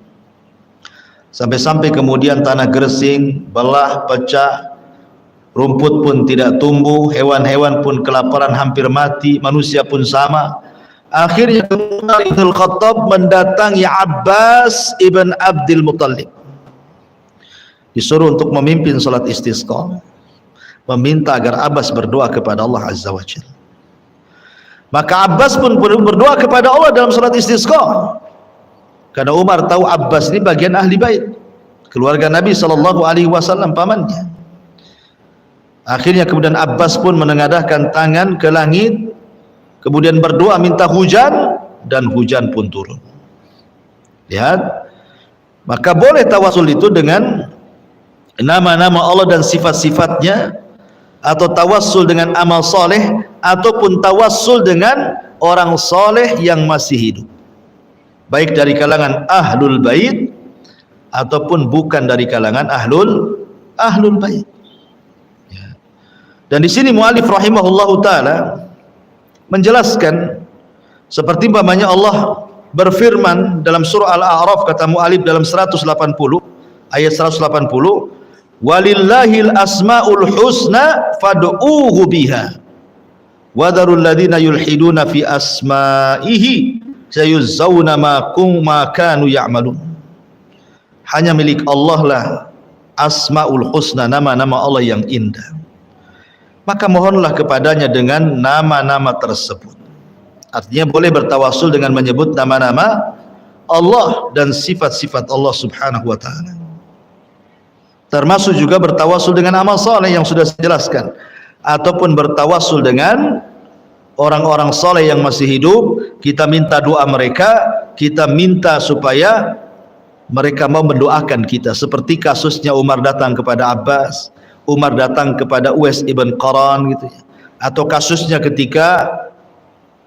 sampai-sampai kemudian tanah gersing, belah, pecah, rumput pun tidak tumbuh, hewan-hewan pun kelaparan hampir mati, manusia pun sama. Akhirnya Umar bin Khattab mendatangi Abbas ibn Abdul Muttalib, disuruh untuk memimpin salat istisqa, meminta agar Abbas berdoa kepada Allah Azza wa Jalla. Maka Abbas pun berdoa kepada Allah dalam salat istisqa, karena Umar tahu Abbas ini bagian ahli bait, keluarga Nabi SAW, pamannya. Akhirnya kemudian Abbas pun menengadahkan tangan ke langit, kemudian berdoa minta hujan, dan hujan pun turun. Lihat, maka boleh tawasul itu dengan nama-nama Allah dan sifat-sifatnya, atau tawassul dengan amal soleh, ataupun tawassul dengan orang soleh yang masih hidup, baik dari kalangan ahlul bait ataupun bukan dari kalangan ahlul bait. Dan di sini muallif rahimahullahu taala menjelaskan, seperti umpamanya Allah berfirman dalam surah Al-A'raf, kata muallif dalam 180 ayat 180, walillahil asmaul husna fad'uuhu biha wadharul ladzina yulhiduna fi asma'ihi sayuzzawna ma kanu ya'malun. Hanya milik Allah lah asmaul husna, nama-nama Allah yang indah, maka mohonlah kepadanya dengan nama-nama tersebut. Artinya boleh bertawasul dengan menyebut nama-nama Allah dan sifat-sifat Allah Subhanahu wa ta'ala. Termasuk juga bertawasul dengan amal saleh yang sudah saya jelaskan, ataupun bertawasul dengan orang-orang saleh yang masih hidup, kita minta doa mereka, kita minta supaya mereka mau mendoakan kita, seperti kasusnya Umar datang kepada Abbas, Umar datang kepada Uwais ibn Qaran gitu ya. Atau kasusnya ketika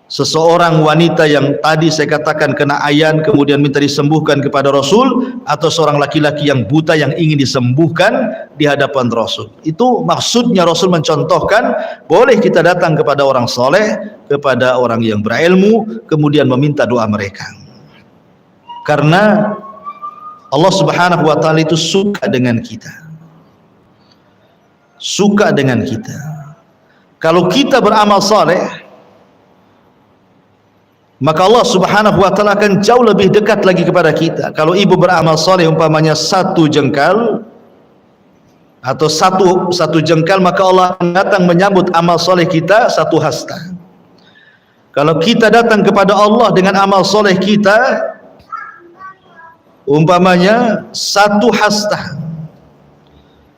seseorang wanita yang tadi saya katakan kena ayan kemudian minta disembuhkan kepada Rasul, atau seorang laki-laki yang buta yang ingin disembuhkan di hadapan Rasul. Itu maksudnya Rasul mencontohkan boleh kita datang kepada orang soleh, kepada orang yang berilmu, kemudian meminta doa mereka. Karena Allah Subhanahu wa taala itu suka dengan kita. Suka dengan kita. Kalau kita beramal saleh, maka Allah Subhanahu wa taala akan jauh lebih dekat lagi kepada kita. Kalau ibu beramal saleh umpamanya satu jengkal atau satu jengkal, maka Allah akan datang menyambut amal saleh kita satu hasta. Kalau kita datang kepada Allah dengan amal saleh kita umpamanya satu hasta,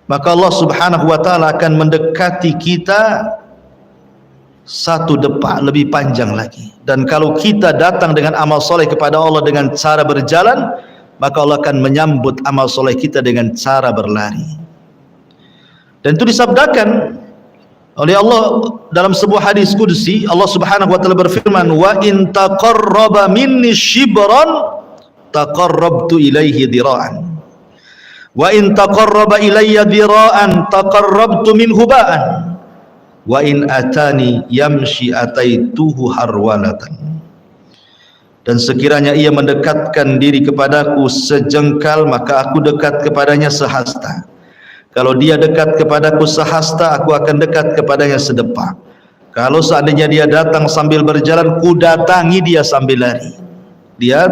maka Allah Subhanahu wa taala akan mendekati kita satu depak lebih panjang lagi. Dan kalau kita datang dengan amal soleh kepada Allah dengan cara berjalan, maka Allah akan menyambut amal soleh kita dengan cara berlari. Dan itu disabdakan oleh Allah dalam sebuah hadis qudsi. Allah Subhanahu wa taala berfirman, wa in taqarraba minni shibran taqarrabtu ilaihi dhira'an wa in taqarraba ilayya dhira'an taqarrabtu minhu ba'an wa in atani yamshi ataituhu harwalatan. Dan sekiranya ia mendekatkan diri kepadaku sejengkal, maka aku dekat kepadanya sehasta. Kalau dia dekat kepadaku sehasta, aku akan dekat kepadanya sedepak. Kalau seandainya dia datang sambil berjalan, ku datangi dia sambil lari. Lihat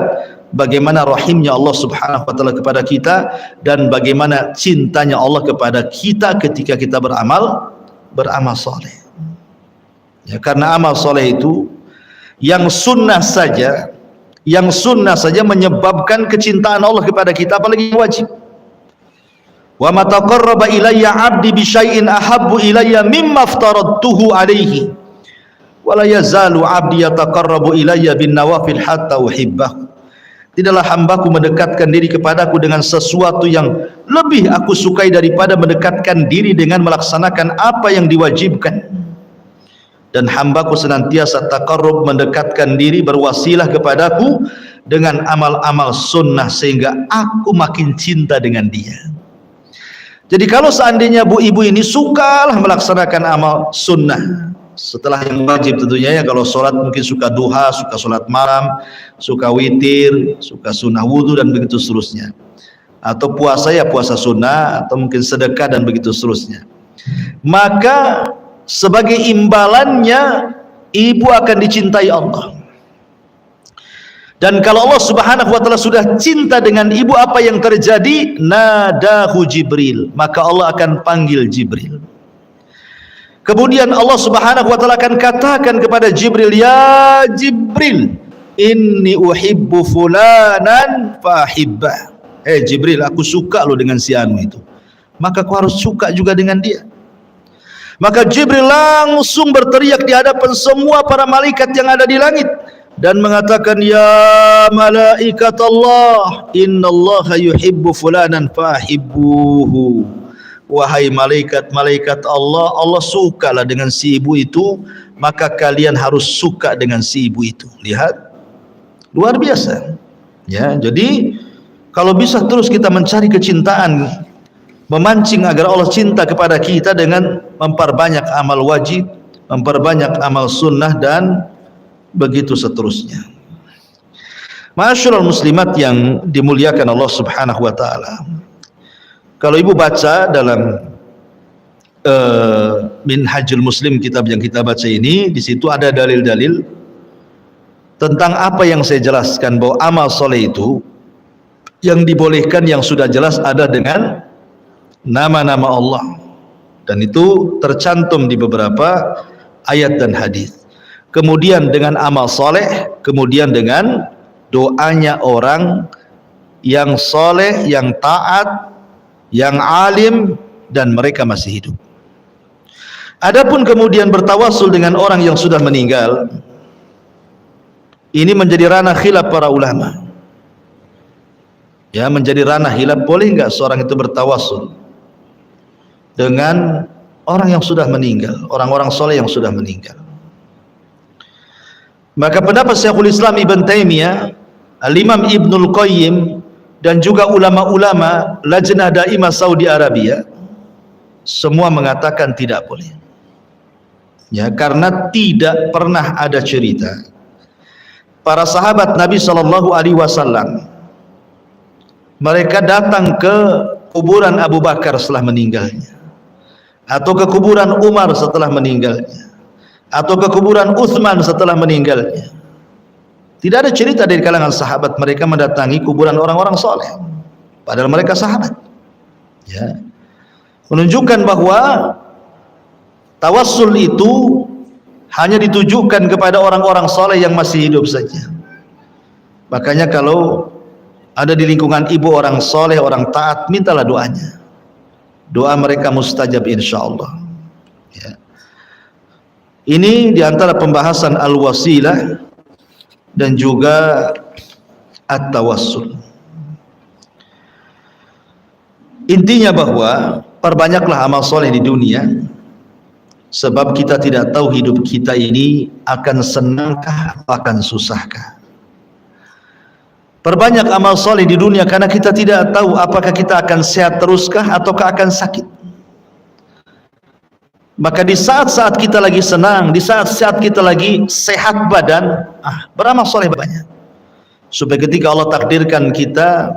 bagaimana rahimnya Allah Subhanahu wa taala kepada kita, dan bagaimana cintanya Allah kepada kita ketika kita beramal soleh. Ya, karena amal soleh itu yang sunnah saja menyebabkan kecintaan Allah kepada kita, apalagi wajib. Wa ma taqarraba ilayya 'abdi bi syai'in ahabbu ilayya mimma aftaradtuhu alayhi wa la yazalu 'abdi yataqarrabu ilayya bin nawafil hatta uhibbahu. Tidaklah hambaku mendekatkan diri kepadaku dengan sesuatu yang lebih aku sukai daripada mendekatkan diri dengan melaksanakan apa yang diwajibkan. Dan hambaku senantiasa taqarrub, mendekatkan diri, berwasilah kepadaku dengan amal-amal sunnah, sehingga aku makin cinta dengan dia. Jadi kalau seandainya ibu ini sukalah melaksanakan amal sunnah setelah yang wajib tentunya, ya. Kalau sholat mungkin suka duha, suka sholat malam, suka witir, suka sunnah wudhu, dan begitu seterusnya. Atau puasa, ya puasa sunnah, atau mungkin sedekah, dan begitu seterusnya. Maka sebagai imbalannya, ibu akan dicintai Allah. Dan kalau Allah Subhanahu wa taala sudah cinta dengan ibu, apa yang terjadi? Nadahu Jibril, maka Allah akan panggil Jibril. Kemudian Allah Subhanahu wa taala akan katakan kepada Jibril, ya Jibril, inni uhibbu fulanan fahibbah. Jibril, aku suka lo dengan si anu itu, maka kau harus suka juga dengan dia. Maka Jibril langsung berteriak di hadapan semua para malaikat yang ada di langit dan mengatakan, ya malaikat Allah, innallaha yuhibbu fulanan fahibbuhu. Wahai malaikat-malaikat Allah, Allah sukalah dengan si ibu itu, maka kalian harus suka dengan si ibu itu. Lihat, luar biasa. Ya, jadi kalau bisa terus kita mencari kecintaan, memancing agar Allah cinta kepada kita dengan memperbanyak amal wajib, memperbanyak amal sunnah, dan begitu seterusnya. Ma'asyiral muslimat yang dimuliakan Allah Subhanahu wa taala. Kalau ibu baca dalam Minhajul Muslim, kitab yang kita baca ini, di situ ada dalil-dalil tentang apa yang saya jelaskan, bahwa amal soleh itu yang dibolehkan, yang sudah jelas ada dengan nama-nama Allah, dan itu tercantum di beberapa ayat dan hadis. Kemudian dengan amal soleh, kemudian dengan doanya orang yang soleh, yang taat, yang alim, dan mereka masih hidup. Adapun kemudian bertawasul dengan orang yang sudah meninggal, ini menjadi ranah khilaf para ulama. Ya, menjadi ranah khilaf, boleh enggak seorang itu bertawasul dengan orang yang sudah meninggal, orang-orang soleh yang sudah meninggal. Maka pendapat Syekhul Islam Ibn Taimiyah, Al-Imam Ibnul Qayyim, dan juga ulama-ulama Lajnah Daimah Saudi Arabia, semua mengatakan tidak boleh. Ya, karena tidak pernah ada cerita para sahabat Nabi Shallallahu Alaihi Wasallam mereka datang ke kuburan Abu Bakar setelah meninggalnya, atau ke kuburan Umar setelah meninggalnya, atau ke kuburan Utsman setelah meninggalnya. Tidak ada cerita dari kalangan sahabat mereka mendatangi kuburan orang-orang soleh, padahal mereka sahabat. Ya, menunjukkan bahwa tawassul itu hanya ditujukan kepada orang-orang soleh yang masih hidup saja. Makanya kalau ada di lingkungan ibu orang soleh, orang taat, mintalah doanya. Doa mereka mustajab insyaallah. Ya. Ini diantara pembahasan al-wasilah dan juga at-tawassul. Intinya bahwa perbanyaklah amal soleh di dunia, sebab kita tidak tahu hidup kita ini akan senangkah atau akan susahkah. Perbanyak amal soleh di dunia karena kita tidak tahu apakah kita akan sehat teruskah ataukah akan sakit. Maka di saat-saat kita lagi senang, di saat-saat kita lagi sehat badan, beramal soleh banyak, supaya ketika Allah takdirkan kita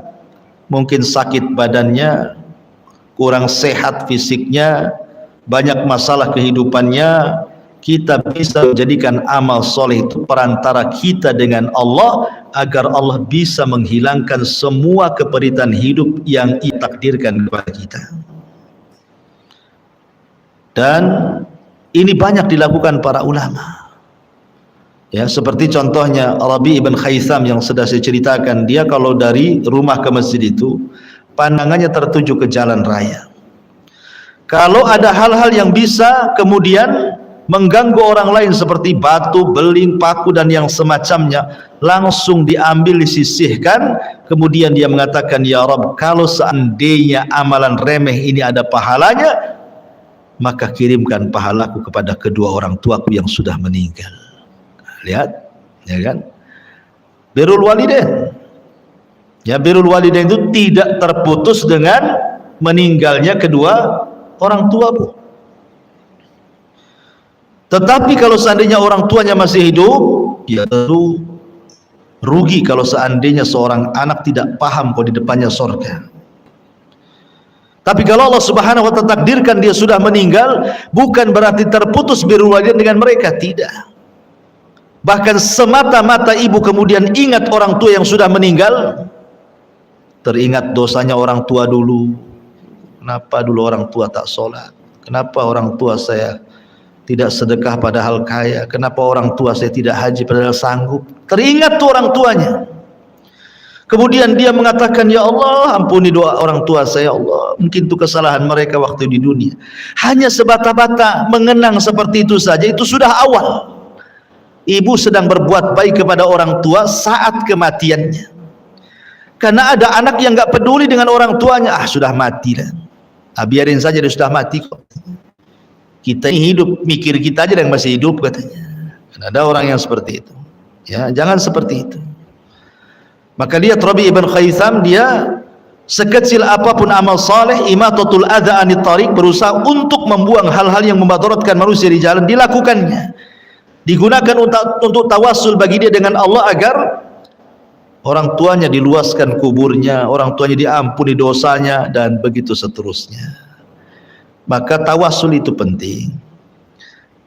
mungkin sakit badannya, kurang sehat fisiknya, banyak masalah kehidupannya, kita bisa menjadikan amal soleh itu perantara kita dengan Allah, agar Allah bisa menghilangkan semua keperitan hidup yang ditakdirkan kepada kita. Dan ini banyak dilakukan para ulama. Ya, seperti contohnya Rabi ibn Khaitham yang sudah saya ceritakan, dia kalau dari rumah ke masjid itu pandangannya tertuju ke jalan raya. Kalau ada hal-hal yang bisa kemudian mengganggu orang lain seperti batu, beling, paku dan yang semacamnya, langsung diambil, disisihkan. Kemudian dia mengatakan, ya Rabb, kalau seandainya amalan remeh ini ada pahalanya, maka kirimkan pahalaku kepada kedua orang tuaku yang sudah meninggal. Lihat, ya kan? Birrul walidain. Ya, birrul walidain itu tidak terputus dengan meninggalnya kedua orang tuamu. Tetapi kalau seandainya orang tuanya masih hidup, ya tentu rugi kalau seandainya seorang anak tidak paham kalau di depannya surga. Tapi kalau Allah Subhanahu wa ta'ala takdirkan dia sudah meninggal, bukan berarti terputus birrul walidain dengan mereka, tidak. Bahkan semata-mata ibu kemudian ingat orang tua yang sudah meninggal, teringat dosanya orang tua dulu. Kenapa dulu orang tua tak sholat? Kenapa orang tua saya tidak sedekah padahal kaya? Kenapa orang tua saya tidak haji padahal sanggup? Teringat tuh orang tuanya. Kemudian dia mengatakan, ya Allah, ampuni doa orang tua saya, Allah. Mungkin itu kesalahan mereka waktu di dunia. Hanya sebata-bata mengenang seperti itu saja, itu sudah awal. Ibu sedang berbuat baik kepada orang tua saat kematiannya. Karena ada anak yang gak peduli dengan orang tuanya, sudah mati lah. Biarin saja, dia sudah mati kok. Kita ini hidup, mikir kita aja yang masih hidup katanya. Dan ada orang yang seperti itu. Ya, jangan seperti itu. Maka lihat Rabi ibn Khaitham, dia sekecil apapun amal saleh, imatatul adza anit tariq, berusaha untuk membuang hal-hal yang memadaratkan manusia di jalan, dilakukannya. Digunakan untuk tawassul bagi dia dengan Allah agar orang tuanya diluaskan kuburnya, orang tuanya diampuni dosanya, dan begitu seterusnya. Maka tawassul itu penting.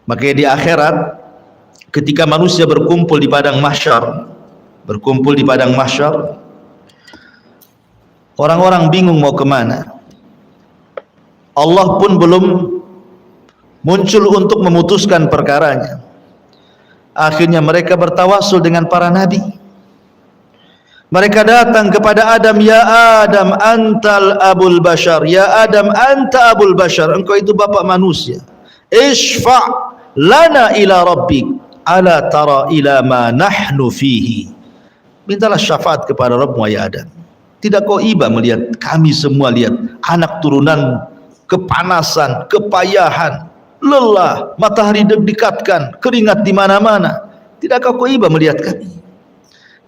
Makanya di akhirat ketika manusia berkumpul di padang mahsyar, orang-orang bingung mau kemana. Allah pun belum muncul untuk memutuskan perkaranya. Akhirnya mereka bertawassul dengan para nabi. Mereka datang kepada Adam, ya Adam antal abul bashar, ya Adam anta abul bashar, engkau itu bapak manusia. Ishfa' lana ila rabbik, ala tara ila ma nahnu fihi. Mintalah syafaat kepada Rabbmu ya Adam. Tidak kau iba melihat kami semua, lihat anak turunan, kepanasan, kepayahan, lelah, matahari didekatkan, keringat di mana-mana. Tidakkah kau iba melihat kami?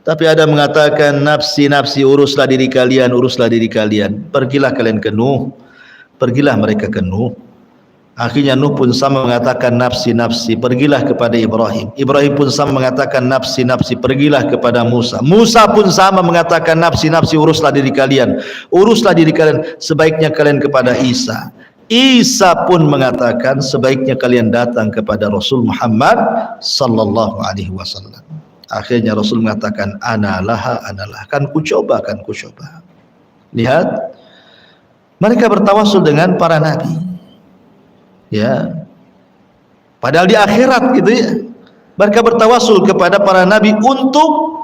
Tapi Adam mengatakan, nafsi nafsi, uruslah diri kalian, uruslah diri kalian. Pergilah kalian ke Nuh, pergilah mereka ke Nuh. Akhirnya Nuh pun sama mengatakan nafsi nafsi, pergilah kepada Ibrahim. Ibrahim pun sama mengatakan nafsi nafsi, pergilah kepada Musa. Musa pun sama mengatakan nafsi nafsi, uruslah diri kalian, uruslah diri kalian, sebaiknya kalian kepada Isa. Isa pun mengatakan sebaiknya kalian datang kepada Rasul Muhammad sallallahu alaihi wasallam. Akhirnya Rasul mengatakan analah, kan ku coba. Lihat, mereka bertawasul dengan para nabi. Ya, padahal di akhirat gitu ya, mereka bertawasul kepada para nabi untuk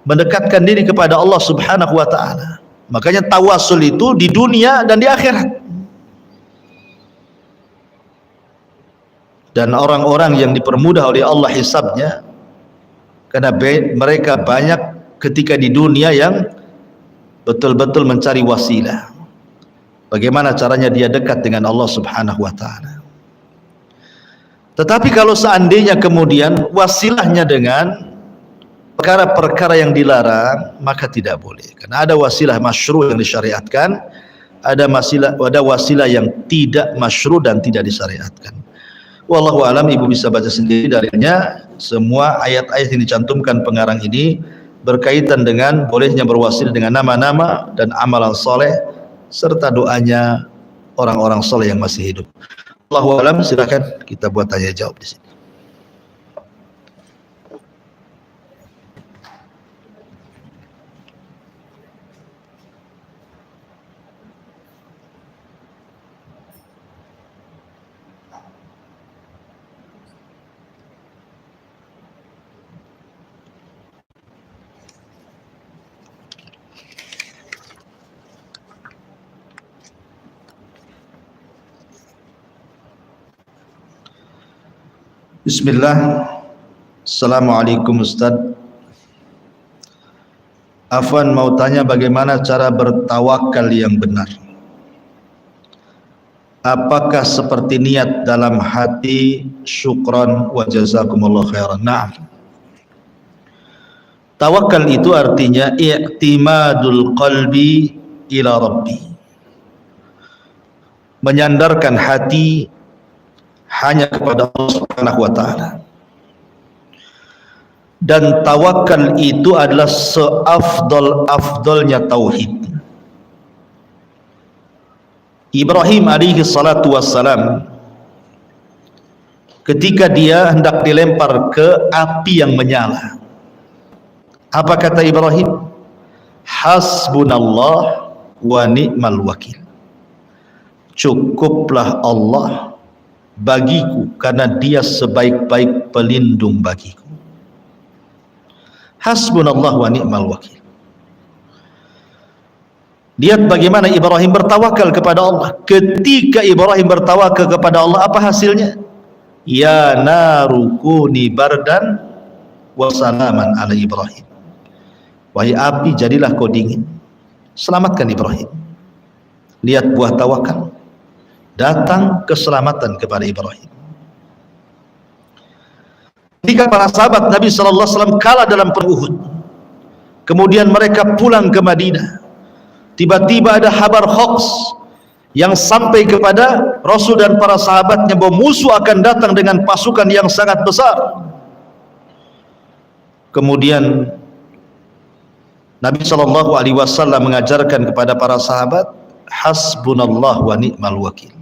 mendekatkan diri kepada Allah Subhanahu wa taala. Makanya tawasul itu di dunia dan di akhirat. Dan orang-orang yang dipermudah oleh Allah hisabnya, karena mereka banyak ketika di dunia yang betul-betul mencari wasilah, bagaimana caranya dia dekat dengan Allah Subhanahu wa taala. Tetapi kalau seandainya kemudian wasilahnya dengan perkara-perkara yang dilarang, maka tidak boleh. Karena ada wasilah masyru' yang disyariatkan, ada wasilah yang tidak masyru' dan tidak disyariatkan. Wallahu alam, ibu bisa baca sendiri dalilnya. Semua ayat-ayat yang dicantumkan pengarang ini berkaitan dengan bolehnya berwasilah dengan nama-nama dan amalan soleh serta doanya orang-orang soleh yang masih hidup. Allahu a'lam. Silakan kita buat tanya jawab di sini. Bismillah. Assalamualaikum Ustaz. Afwan mau tanya bagaimana cara bertawakal yang benar. Apakah seperti niat dalam hati syukran wa jazakumullah khairan? Na'am. Tawakal itu artinya i'timadul qalbi ila rabbi. Menyandarkan hati hanya kepada Allah Subhanahu wa taala. Dan tawakal itu adalah seafdal-afdalnya tauhid. Ibrahim alaihi salatu wassalam, ketika dia hendak dilempar ke api yang menyala, apa kata Ibrahim? Hasbunallah wa ni'mal wakil. Cukuplah Allah bagiku, karena dia sebaik-baik pelindung bagiku. Hasbunallah wa ni'mal wakil. Lihat bagaimana Ibrahim bertawakal kepada Allah. Ketika Ibrahim bertawakal kepada Allah, apa hasilnya? Ya naru kuni bardan wa salaman ala Ibrahim. Wahai api, jadilah kau dingin, selamatkan Ibrahim. Lihat buah tawakal, datang keselamatan kepada Ibrahim. Ketika para sahabat Nabi SAW kalah dalam perang Uhud, kemudian mereka pulang ke Madinah, tiba-tiba ada kabar hoax yang sampai kepada Rasul dan para sahabatnya bahwa musuh akan datang dengan pasukan yang sangat besar. Kemudian Nabi SAW mengajarkan kepada para sahabat, hasbunallah wa ni'mal wakil.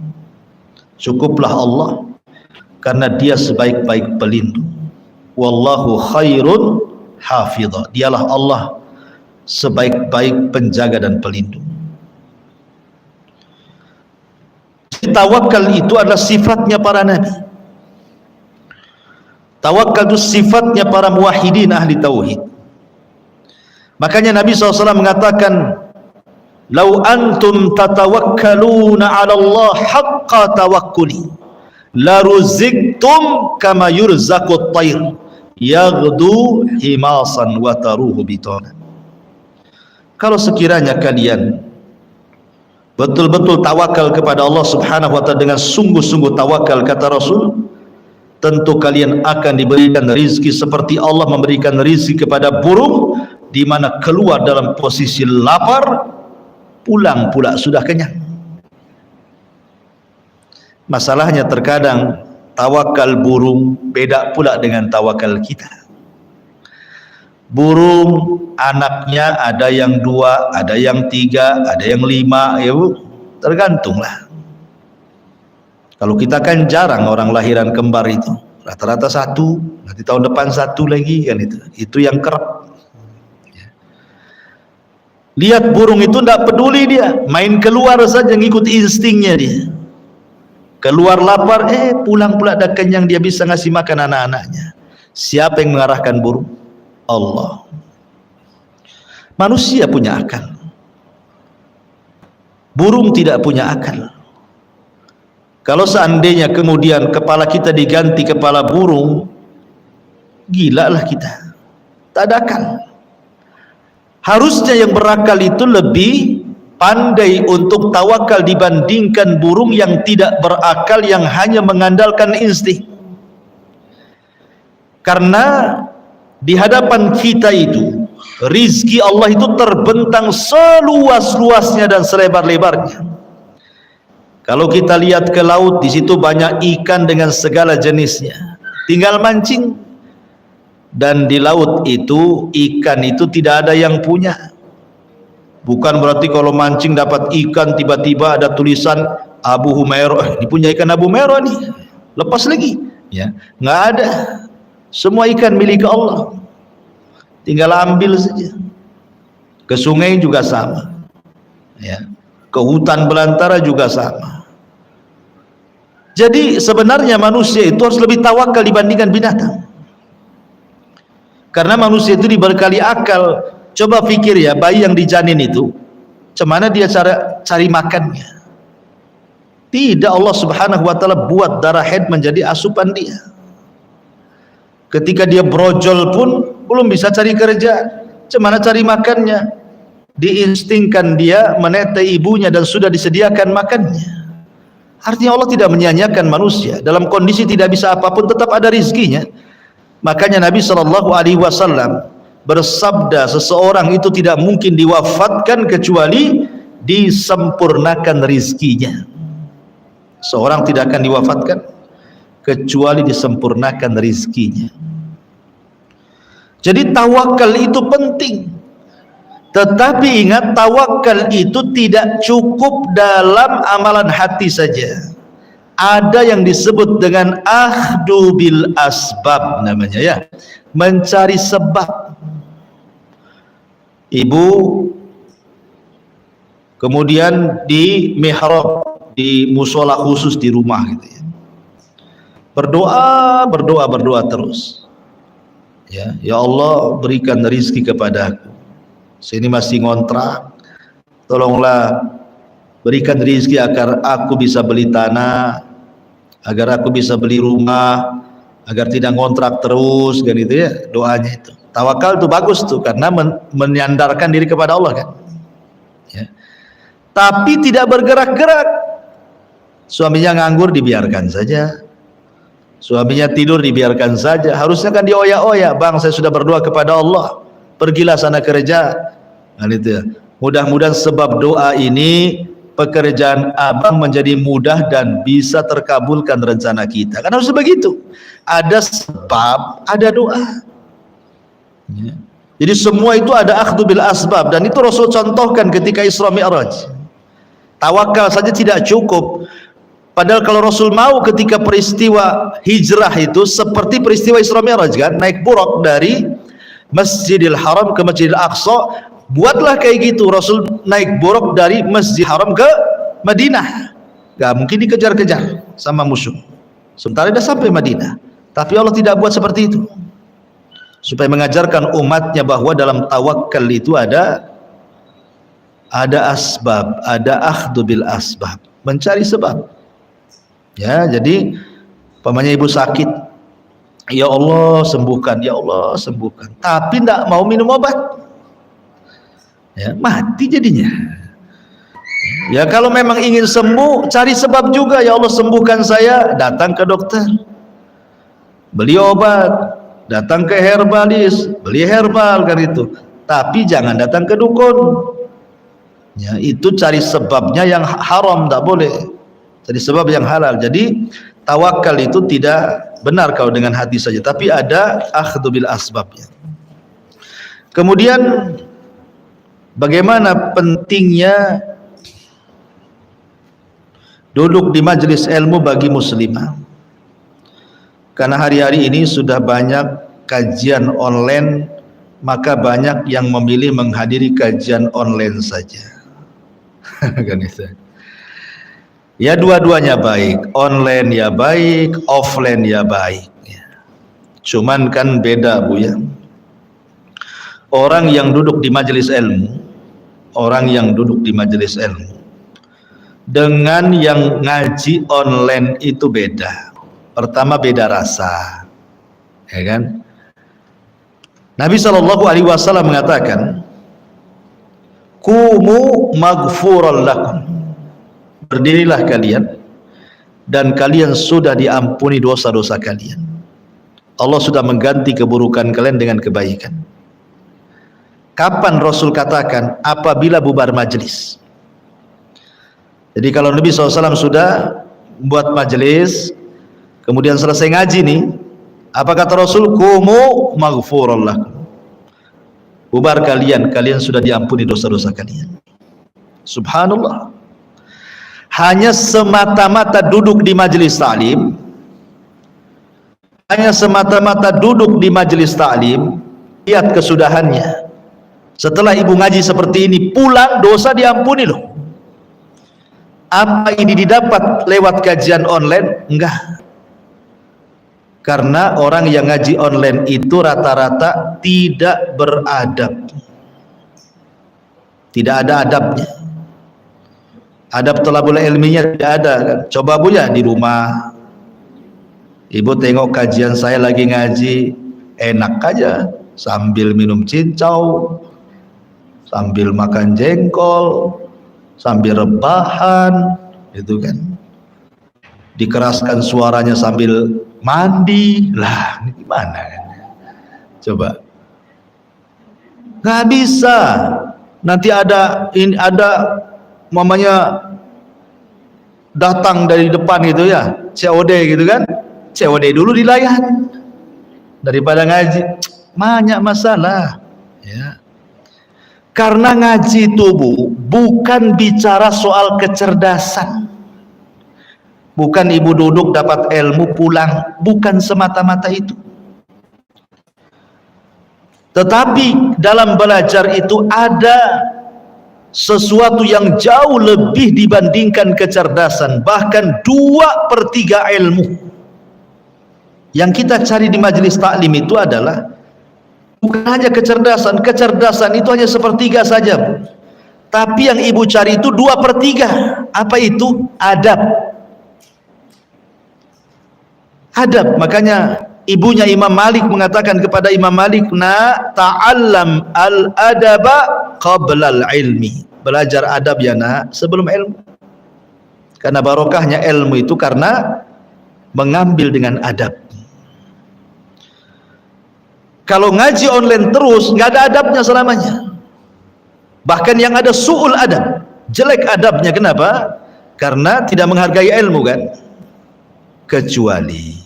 Cukuplah Allah, karena dia sebaik-baik pelindung. Wallahu khairun hafidha. Dialah Allah sebaik-baik penjaga dan pelindung. Tawakal itu adalah sifatnya para nabi. Tawakal itu sifatnya para muwahhidin ahli tauhid. Makanya Nabi SAW mengatakan, lau antum tatawakkaluna 'ala Allah haqqa tawakkuli la ruziktum kama yurzaqut tayr yaghdu himasan wa taruhu bitana. Kalau sekiranya kalian betul-betul tawakal kepada Allah Subhanahu wa taala dengan sungguh-sungguh tawakal, kata Rasul, tentu kalian akan diberikan rizki seperti Allah memberikan rizki kepada burung, di mana keluar dalam posisi lapar, pulang pula sudah kenyang. Masalahnya terkadang tawakal burung beda pula dengan tawakal kita. Burung anaknya ada yang 2, ada yang 3, ada yang 5, ya Bu, tergantunglah. Kalau kita kan jarang orang lahiran kembar itu, rata-rata 1, nanti tahun depan 1 lagi kan, itu yang kerap. Lihat burung itu tidak peduli, dia main keluar saja, ngikut instingnya dia. Keluar lapar, pulang pula dah kenyang, dia bisa ngasih makan anak-anaknya. Siapa yang mengarahkan burung? Allah. Manusia punya akal, burung tidak punya akal. Kalau seandainya kemudian kepala kita diganti kepala burung, gila lah kita, tak ada akal. Harusnya yang berakal itu lebih pandai untuk tawakal dibandingkan burung yang tidak berakal, yang hanya mengandalkan insting. Karena di hadapan kita itu rizki Allah itu terbentang seluas-luasnya dan selebar-lebarnya. Kalau kita lihat ke laut, di situ banyak ikan dengan segala jenisnya, tinggal mancing. Dan di laut itu ikan itu tidak ada yang punya. Bukan berarti kalau mancing dapat ikan tiba-tiba ada tulisan Abu Humairah, ini punya ikan Abu Humairah nih, lepas lagi, ya nggak ada. Semua ikan milik Allah, tinggal ambil saja. Ke sungai juga sama, ya, ke hutan belantara juga sama. Jadi sebenarnya manusia itu harus lebih tawakal dibandingkan binatang, karena manusia itu dibekali akal. Coba pikir ya, bayi yang dijanin itu cemana dia cari makannya? Tidak, Allah subhanahu wa ta'ala buat darah haid menjadi asupan dia. Ketika dia brojol pun belum bisa cari kerja, cemana cari makannya? Diinstingkan dia menetai ibunya dan sudah disediakan makannya. Artinya Allah tidak menyia-nyiakan manusia. Dalam kondisi tidak bisa apapun tetap ada rizkinya. Makanya Nabi SAW bersabda, seseorang itu tidak mungkin diwafatkan kecuali disempurnakan rizkinya. Seorang tidak akan diwafatkan kecuali disempurnakan rizkinya. Jadi tawakal itu penting. Tetapi ingat, tawakal itu tidak cukup dalam amalan hati saja. Ada yang disebut dengan akhdu bil asbab namanya, ya, mencari sebab. Ibu kemudian di mihrab, di musola khusus di rumah gitu ya, berdoa terus, ya Allah berikan rizki kepadaku, sini masih ngontrak, tolonglah berikan rizki agar aku bisa beli tanah, agar aku bisa beli rumah, agar tidak ngontrak terus kan, itu ya doanya itu. Tawakal itu bagus tuh, karena menyandarkan diri kepada Allah kan, ya. Tapi tidak bergerak-gerak. Suaminya nganggur dibiarkan saja, suaminya tidur dibiarkan saja. Harusnya kan dioyak-oyak, bang saya sudah berdoa kepada Allah, pergilah sana kerja kan, itu ya. Mudah-mudahan sebab doa ini pekerjaan abang menjadi mudah dan bisa terkabulkan rencana kita. Kan harus begitu, ada sebab, ada doa, ya. Jadi semua itu ada akhdu bil asbab, dan itu Rasul contohkan ketika Isra Mi'raj. Tawakal saja tidak cukup, padahal kalau Rasul mau ketika peristiwa hijrah itu seperti peristiwa Isra Mi'raj kan, naik buraq dari Masjidil Haram ke Masjidil Aqsa, buatlah kayak gitu. Rasul naik buraq dari Masjidil Haram ke Madinah, gak mungkin dikejar-kejar sama musuh, sementara dia sampai Madinah. Tapi Allah tidak buat seperti itu, supaya mengajarkan umatnya bahwa dalam tawakal itu ada asbab, ada akhdu bil asbab, mencari sebab, ya. Jadi pamannya ibu sakit, ya Allah sembuhkan, ya Allah sembuhkan, tapi tidak mau minum obat, ya mati jadinya. Ya kalau memang ingin sembuh, cari sebab juga, ya Allah sembuhkan saya, datang ke dokter, beli obat, datang ke herbalis, beli herbal kan itu. Tapi jangan datang ke dukun, ya itu cari sebabnya yang haram, tak boleh. Jadi sebab yang halal. Jadi tawakal itu tidak benar kalau dengan hati saja, tapi ada akhdhu bil asbabnya. Kemudian bagaimana pentingnya duduk di majelis ilmu bagi muslimah? Karena hari-hari ini sudah banyak kajian online, maka banyak yang memilih menghadiri kajian online saja. Kan itu. Ya dua-duanya baik, online ya baik, offline ya baik. Cuman kan beda Bu ya. Orang yang duduk di majelis ilmu, orang yang duduk di majelis ilmu dengan yang ngaji online itu beda. Pertama beda rasa, ya kan? Nabi SAW mengatakan, "Qumu maghfuran lakum." Berdirilah kalian dan kalian sudah diampuni dosa-dosa kalian. Allah sudah mengganti keburukan kalian dengan kebaikan. Kapan Rasul katakan? Apabila bubar majelis. Jadi kalau Nabi SAW sudah buat majelis, kemudian selesai ngaji nih, apa kata Rasul? Qumu maghfuran lakum. Bubar kalian, kalian sudah diampuni dosa-dosa kalian. Subhanallah. Hanya semata-mata duduk di majelis ta'lim, hanya semata-mata duduk di majelis ta'lim, lihat kesudahannya. Setelah ibu ngaji seperti ini, pulang dosa diampuni loh. Apa ini didapat lewat kajian online? Enggak. Karena orang yang ngaji online itu rata-rata tidak beradab, tidak ada adabnya. Adab thalabul ilminya tidak ada kan. Coba Bu ya di rumah, ibu tengok kajian saya lagi ngaji, enak aja sambil minum cincau, sambil makan jengkol, sambil rebahan, itu kan. Dikeraskan suaranya sambil mandi, lah ini gimana kan? Coba, nggak bisa. Nanti ada mamanya datang dari depan gitu ya, COD gitu kan, COD dulu dilayan daripada ngaji, banyak masalah ya. Karena ngaji itu Bu, bukan bicara soal kecerdasan, bukan ibu duduk dapat ilmu pulang, bukan semata-mata itu. Tetapi dalam belajar itu ada sesuatu yang jauh lebih dibandingkan kecerdasan, bahkan 2/3 ilmu yang kita cari di majelis taklim itu adalah bukan hanya kecerdasan. Kecerdasan itu hanya 1/3 saja, tapi yang ibu cari itu 2/3. Apa itu? Adab. Adab. Makanya ibunya Imam Malik mengatakan kepada Imam Malik, "Na ta'allam al-adaba qabla al-ilmi." Belajar adab ya nak, sebelum ilmu. Karena barokahnya ilmu itu karena mengambil dengan adab. Kalau ngaji online terus, nggak ada adabnya selamanya. Bahkan yang ada su'ul adab, jelek adabnya. Kenapa? Karena tidak menghargai ilmu kan. Kecuali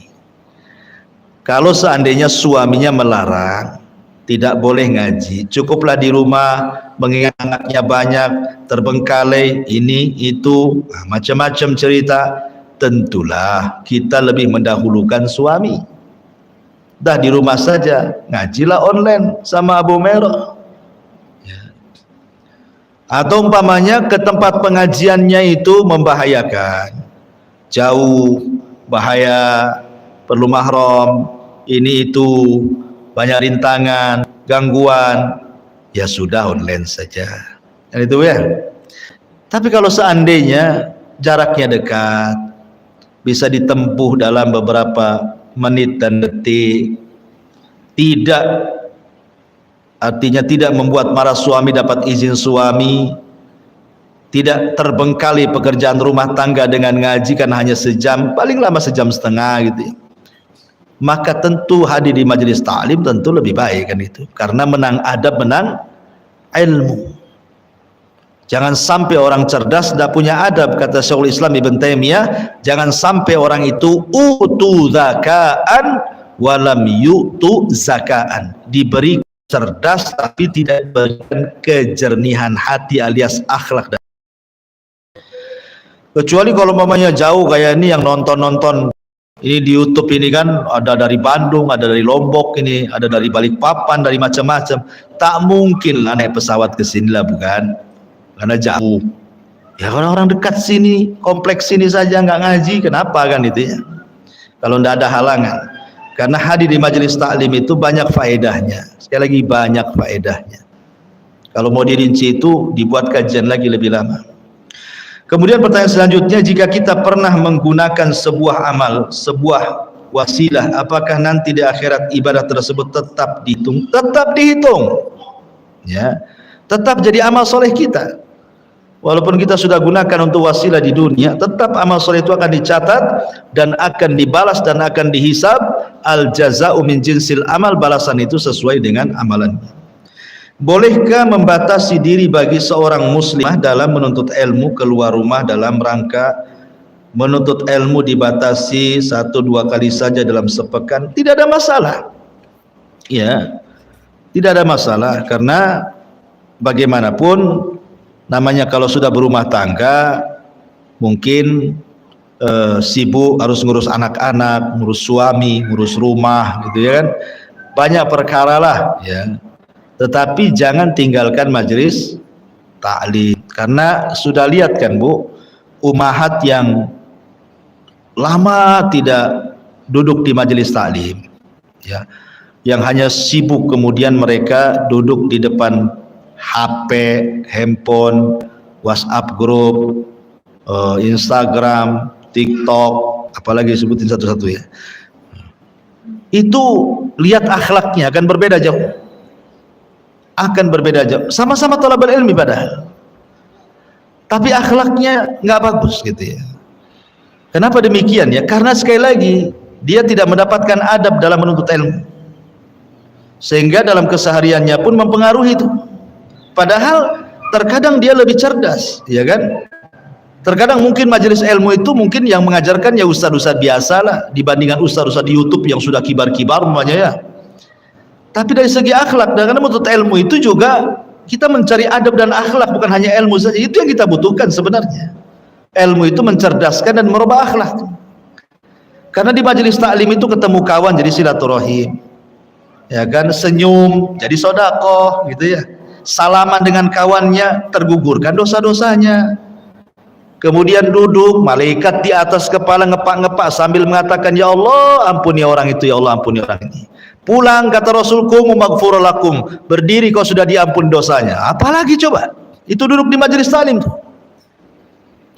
kalau seandainya suaminya melarang, tidak boleh ngaji, cukuplah di rumah, mengingat anaknya banyak, terbengkalai, ini, itu, macam-macam cerita, tentulah kita lebih mendahulukan suami. Dah di rumah saja, ngajilah online sama Abu Merah. Ya. Atau umpamanya ke tempat pengajiannya itu membahayakan, jauh, bahaya, perlu mahram, ini itu, banyak rintangan, gangguan, ya sudah online saja. Dan itu ya. Tapi kalau seandainya jaraknya dekat, bisa ditempuh dalam beberapa menit dan detik, tidak, artinya tidak membuat marah suami, dapat izin suami, tidak terbengkalai pekerjaan rumah tangga dengan ngaji kan hanya sejam, paling lama 1,5 jam gitu ya. Maka tentu hadir di majelis ta'lim tentu lebih baik kan itu, karena menang adab, menang ilmu. Jangan sampai orang cerdas tidak punya adab, kata Syekhul Islam Ibn Taimiyah. Jangan sampai orang itu utu zakaan walam yu'tu zakaan, diberi cerdas tapi tidak diberikan kejernihan hati alias akhlak. Kecuali kalau mamanya jauh kayak ini yang nonton ini di YouTube ini kan, ada dari Bandung, ada dari Lombok, ini ada dari Balikpapan, dari macam-macam. Tak mungkin lah naik pesawat ke sini lah, bukan? Karena jauh. Ya kalau orang dekat sini, kompleks sini saja nggak ngaji, kenapa kan itu ya? Kalau tidak ada halangan. Karena hadir di majelis taklim itu banyak faedahnya. Sekali lagi banyak faedahnya. Kalau mau dirinci itu dibuat kajian lagi lebih lama. Kemudian pertanyaan selanjutnya, jika kita pernah menggunakan sebuah amal, sebuah wasilah, apakah nanti di akhirat ibadah tersebut tetap dihitung? Tetap dihitung. Ya. Tetap jadi amal soleh kita. Walaupun kita sudah gunakan untuk wasilah di dunia, tetap amal soleh itu akan dicatat dan akan dibalas dan akan dihisab. Al jaza'u min jinsil amal, balasan itu sesuai dengan amalannya. Bolehkah membatasi diri bagi seorang muslimah dalam menuntut ilmu keluar rumah dalam rangka menuntut ilmu dibatasi 1-2 kali saja dalam sepekan? Tidak ada masalah. Ya, tidak ada masalah, karena bagaimanapun namanya kalau sudah berumah tangga mungkin sibuk, harus ngurus anak-anak, ngurus suami, ngurus rumah, gitu ya kan, banyak perkara lah ya. Tetapi jangan tinggalkan majelis taklim, karena sudah lihat kan Bu, umahat yang lama tidak duduk di majelis taklim ya, yang hanya sibuk, kemudian mereka duduk di depan HP, handphone, WhatsApp grup, Instagram, TikTok, apalagi sebutin satu-satu ya. Itu lihat akhlaknya akan berbeda jauh. Akan berbeda jauh. Sama-sama thalabul ilmi padahal. Tapi akhlaknya nggak bagus gitu ya. Kenapa demikian ya? Karena sekali lagi dia tidak mendapatkan adab dalam menuntut ilmu. Sehingga dalam kesehariannya pun mempengaruhi itu. Padahal terkadang dia lebih cerdas, ya kan? Terkadang mungkin majelis ilmu itu mungkin yang mengajarkan ya ustaz-ustaz biasa lah, dibandingkan ustaz-ustaz di YouTube yang sudah kibar-kibar namanya ya. Tapi dari segi akhlak, dan karena menuntut ilmu itu juga kita mencari adab dan akhlak, bukan hanya ilmu saja. Itu yang kita butuhkan sebenarnya. Ilmu itu mencerdaskan dan merubah akhlak. Karena di majelis taklim itu ketemu kawan jadi silaturahim, ya kan, senyum jadi sedekah gitu ya. Salaman dengan kawannya tergugurkan dosa-dosanya. Kemudian duduk, malaikat di atas kepala ngepak-ngepak sambil mengatakan, ya Allah ampuni orang itu, ya Allah ampuni orang ini. Pulang kata Rasulku, maghfurun lakum, berdiri kau sudah diampun dosanya. Apalagi coba, itu duduk di majelis taklim tuh.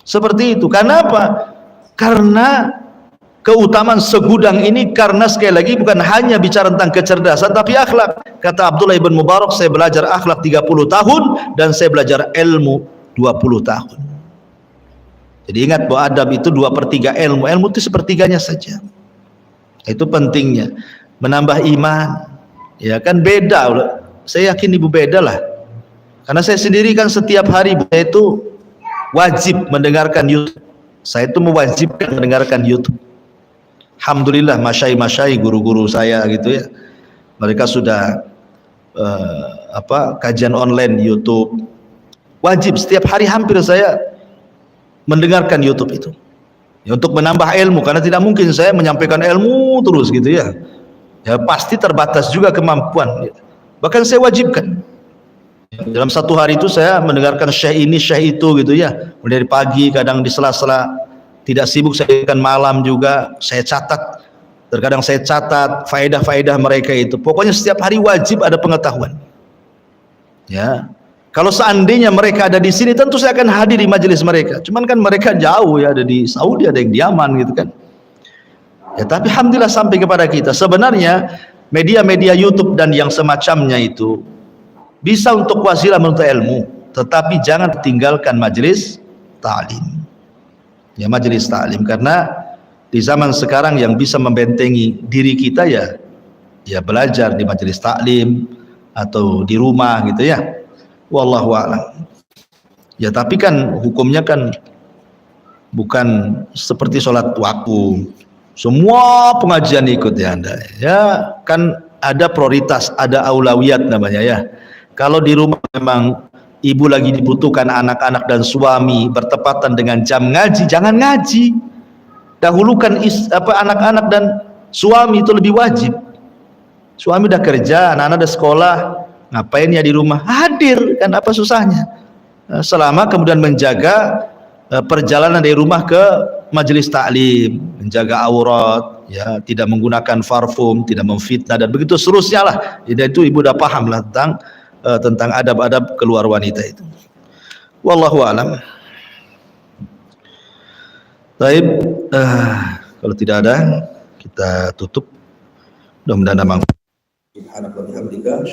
Seperti itu. Kenapa? Karena keutamaan segudang ini, karena sekali lagi bukan hanya bicara tentang kecerdasan tapi akhlak. Kata Abdullah ibn Mubarak, saya belajar akhlak 30 tahun dan saya belajar ilmu 20 tahun. Jadi ingat bahwa adab itu 2/3 ilmu. Ilmu itu sepertiganya saja. Itu pentingnya. Menambah iman. Ya kan beda. Saya yakin ibu beda lah. Karena saya sendiri kan setiap hari saya itu wajib mendengarkan YouTube. Saya itu mewajibkan mendengarkan YouTube. Alhamdulillah masyai-masyai guru-guru saya gitu ya, mereka sudah kajian online YouTube. Wajib setiap hari hampir saya mendengarkan YouTube itu ya, untuk menambah ilmu, karena tidak mungkin saya menyampaikan ilmu terus gitu ya. Ya pasti terbatas juga kemampuan. Bahkan saya wajibkan dalam satu hari itu saya mendengarkan syekh ini syekh itu gitu ya, mulai dari pagi, kadang di sela-sela tidak sibuk saya akan malam juga saya catat. Terkadang saya catat faedah-faedah mereka itu. Pokoknya setiap hari wajib ada pengetahuan. Ya. Kalau seandainya mereka ada di sini, tentu saya akan hadir di majelis mereka. Cuman kan mereka jauh ya, ada di Saudi, ada yang di Yaman gitu kan. Ya, tapi alhamdulillah sampai kepada kita. Sebenarnya media-media YouTube dan yang semacamnya itu bisa untuk wasilah menuntut ilmu, tetapi jangan tinggalkan majelis ta'lim. Ya majelis taklim, karena di zaman sekarang yang bisa membentengi diri kita ya belajar di majelis taklim atau di rumah gitu ya. Wallahu a'lam. Ya tapi kan hukumnya kan bukan seperti sholat waktu. Semua pengajian ikut ya Anda. Ya kan ada prioritas, ada aulawiyat namanya ya. Kalau di rumah memang ibu lagi dibutuhkan anak-anak dan suami bertepatan dengan jam ngaji, jangan ngaji. Dahulukan anak-anak dan suami itu lebih wajib. Suami udah kerja, anak-anak udah sekolah, ngapain ya di rumah? Hadir, kan apa susahnya? Selama kemudian menjaga perjalanan dari rumah ke majelis taklim, menjaga aurat, ya, tidak menggunakan parfum, tidak memfitnah dan begitu seterusnya lah. Jadi itu ibu udah paham lah tentang adab-adab keluar wanita itu. Wallahu a'lam. Baik, kalau tidak ada kita tutup. Mudah-mudahan ada manfaat. Subhanallah,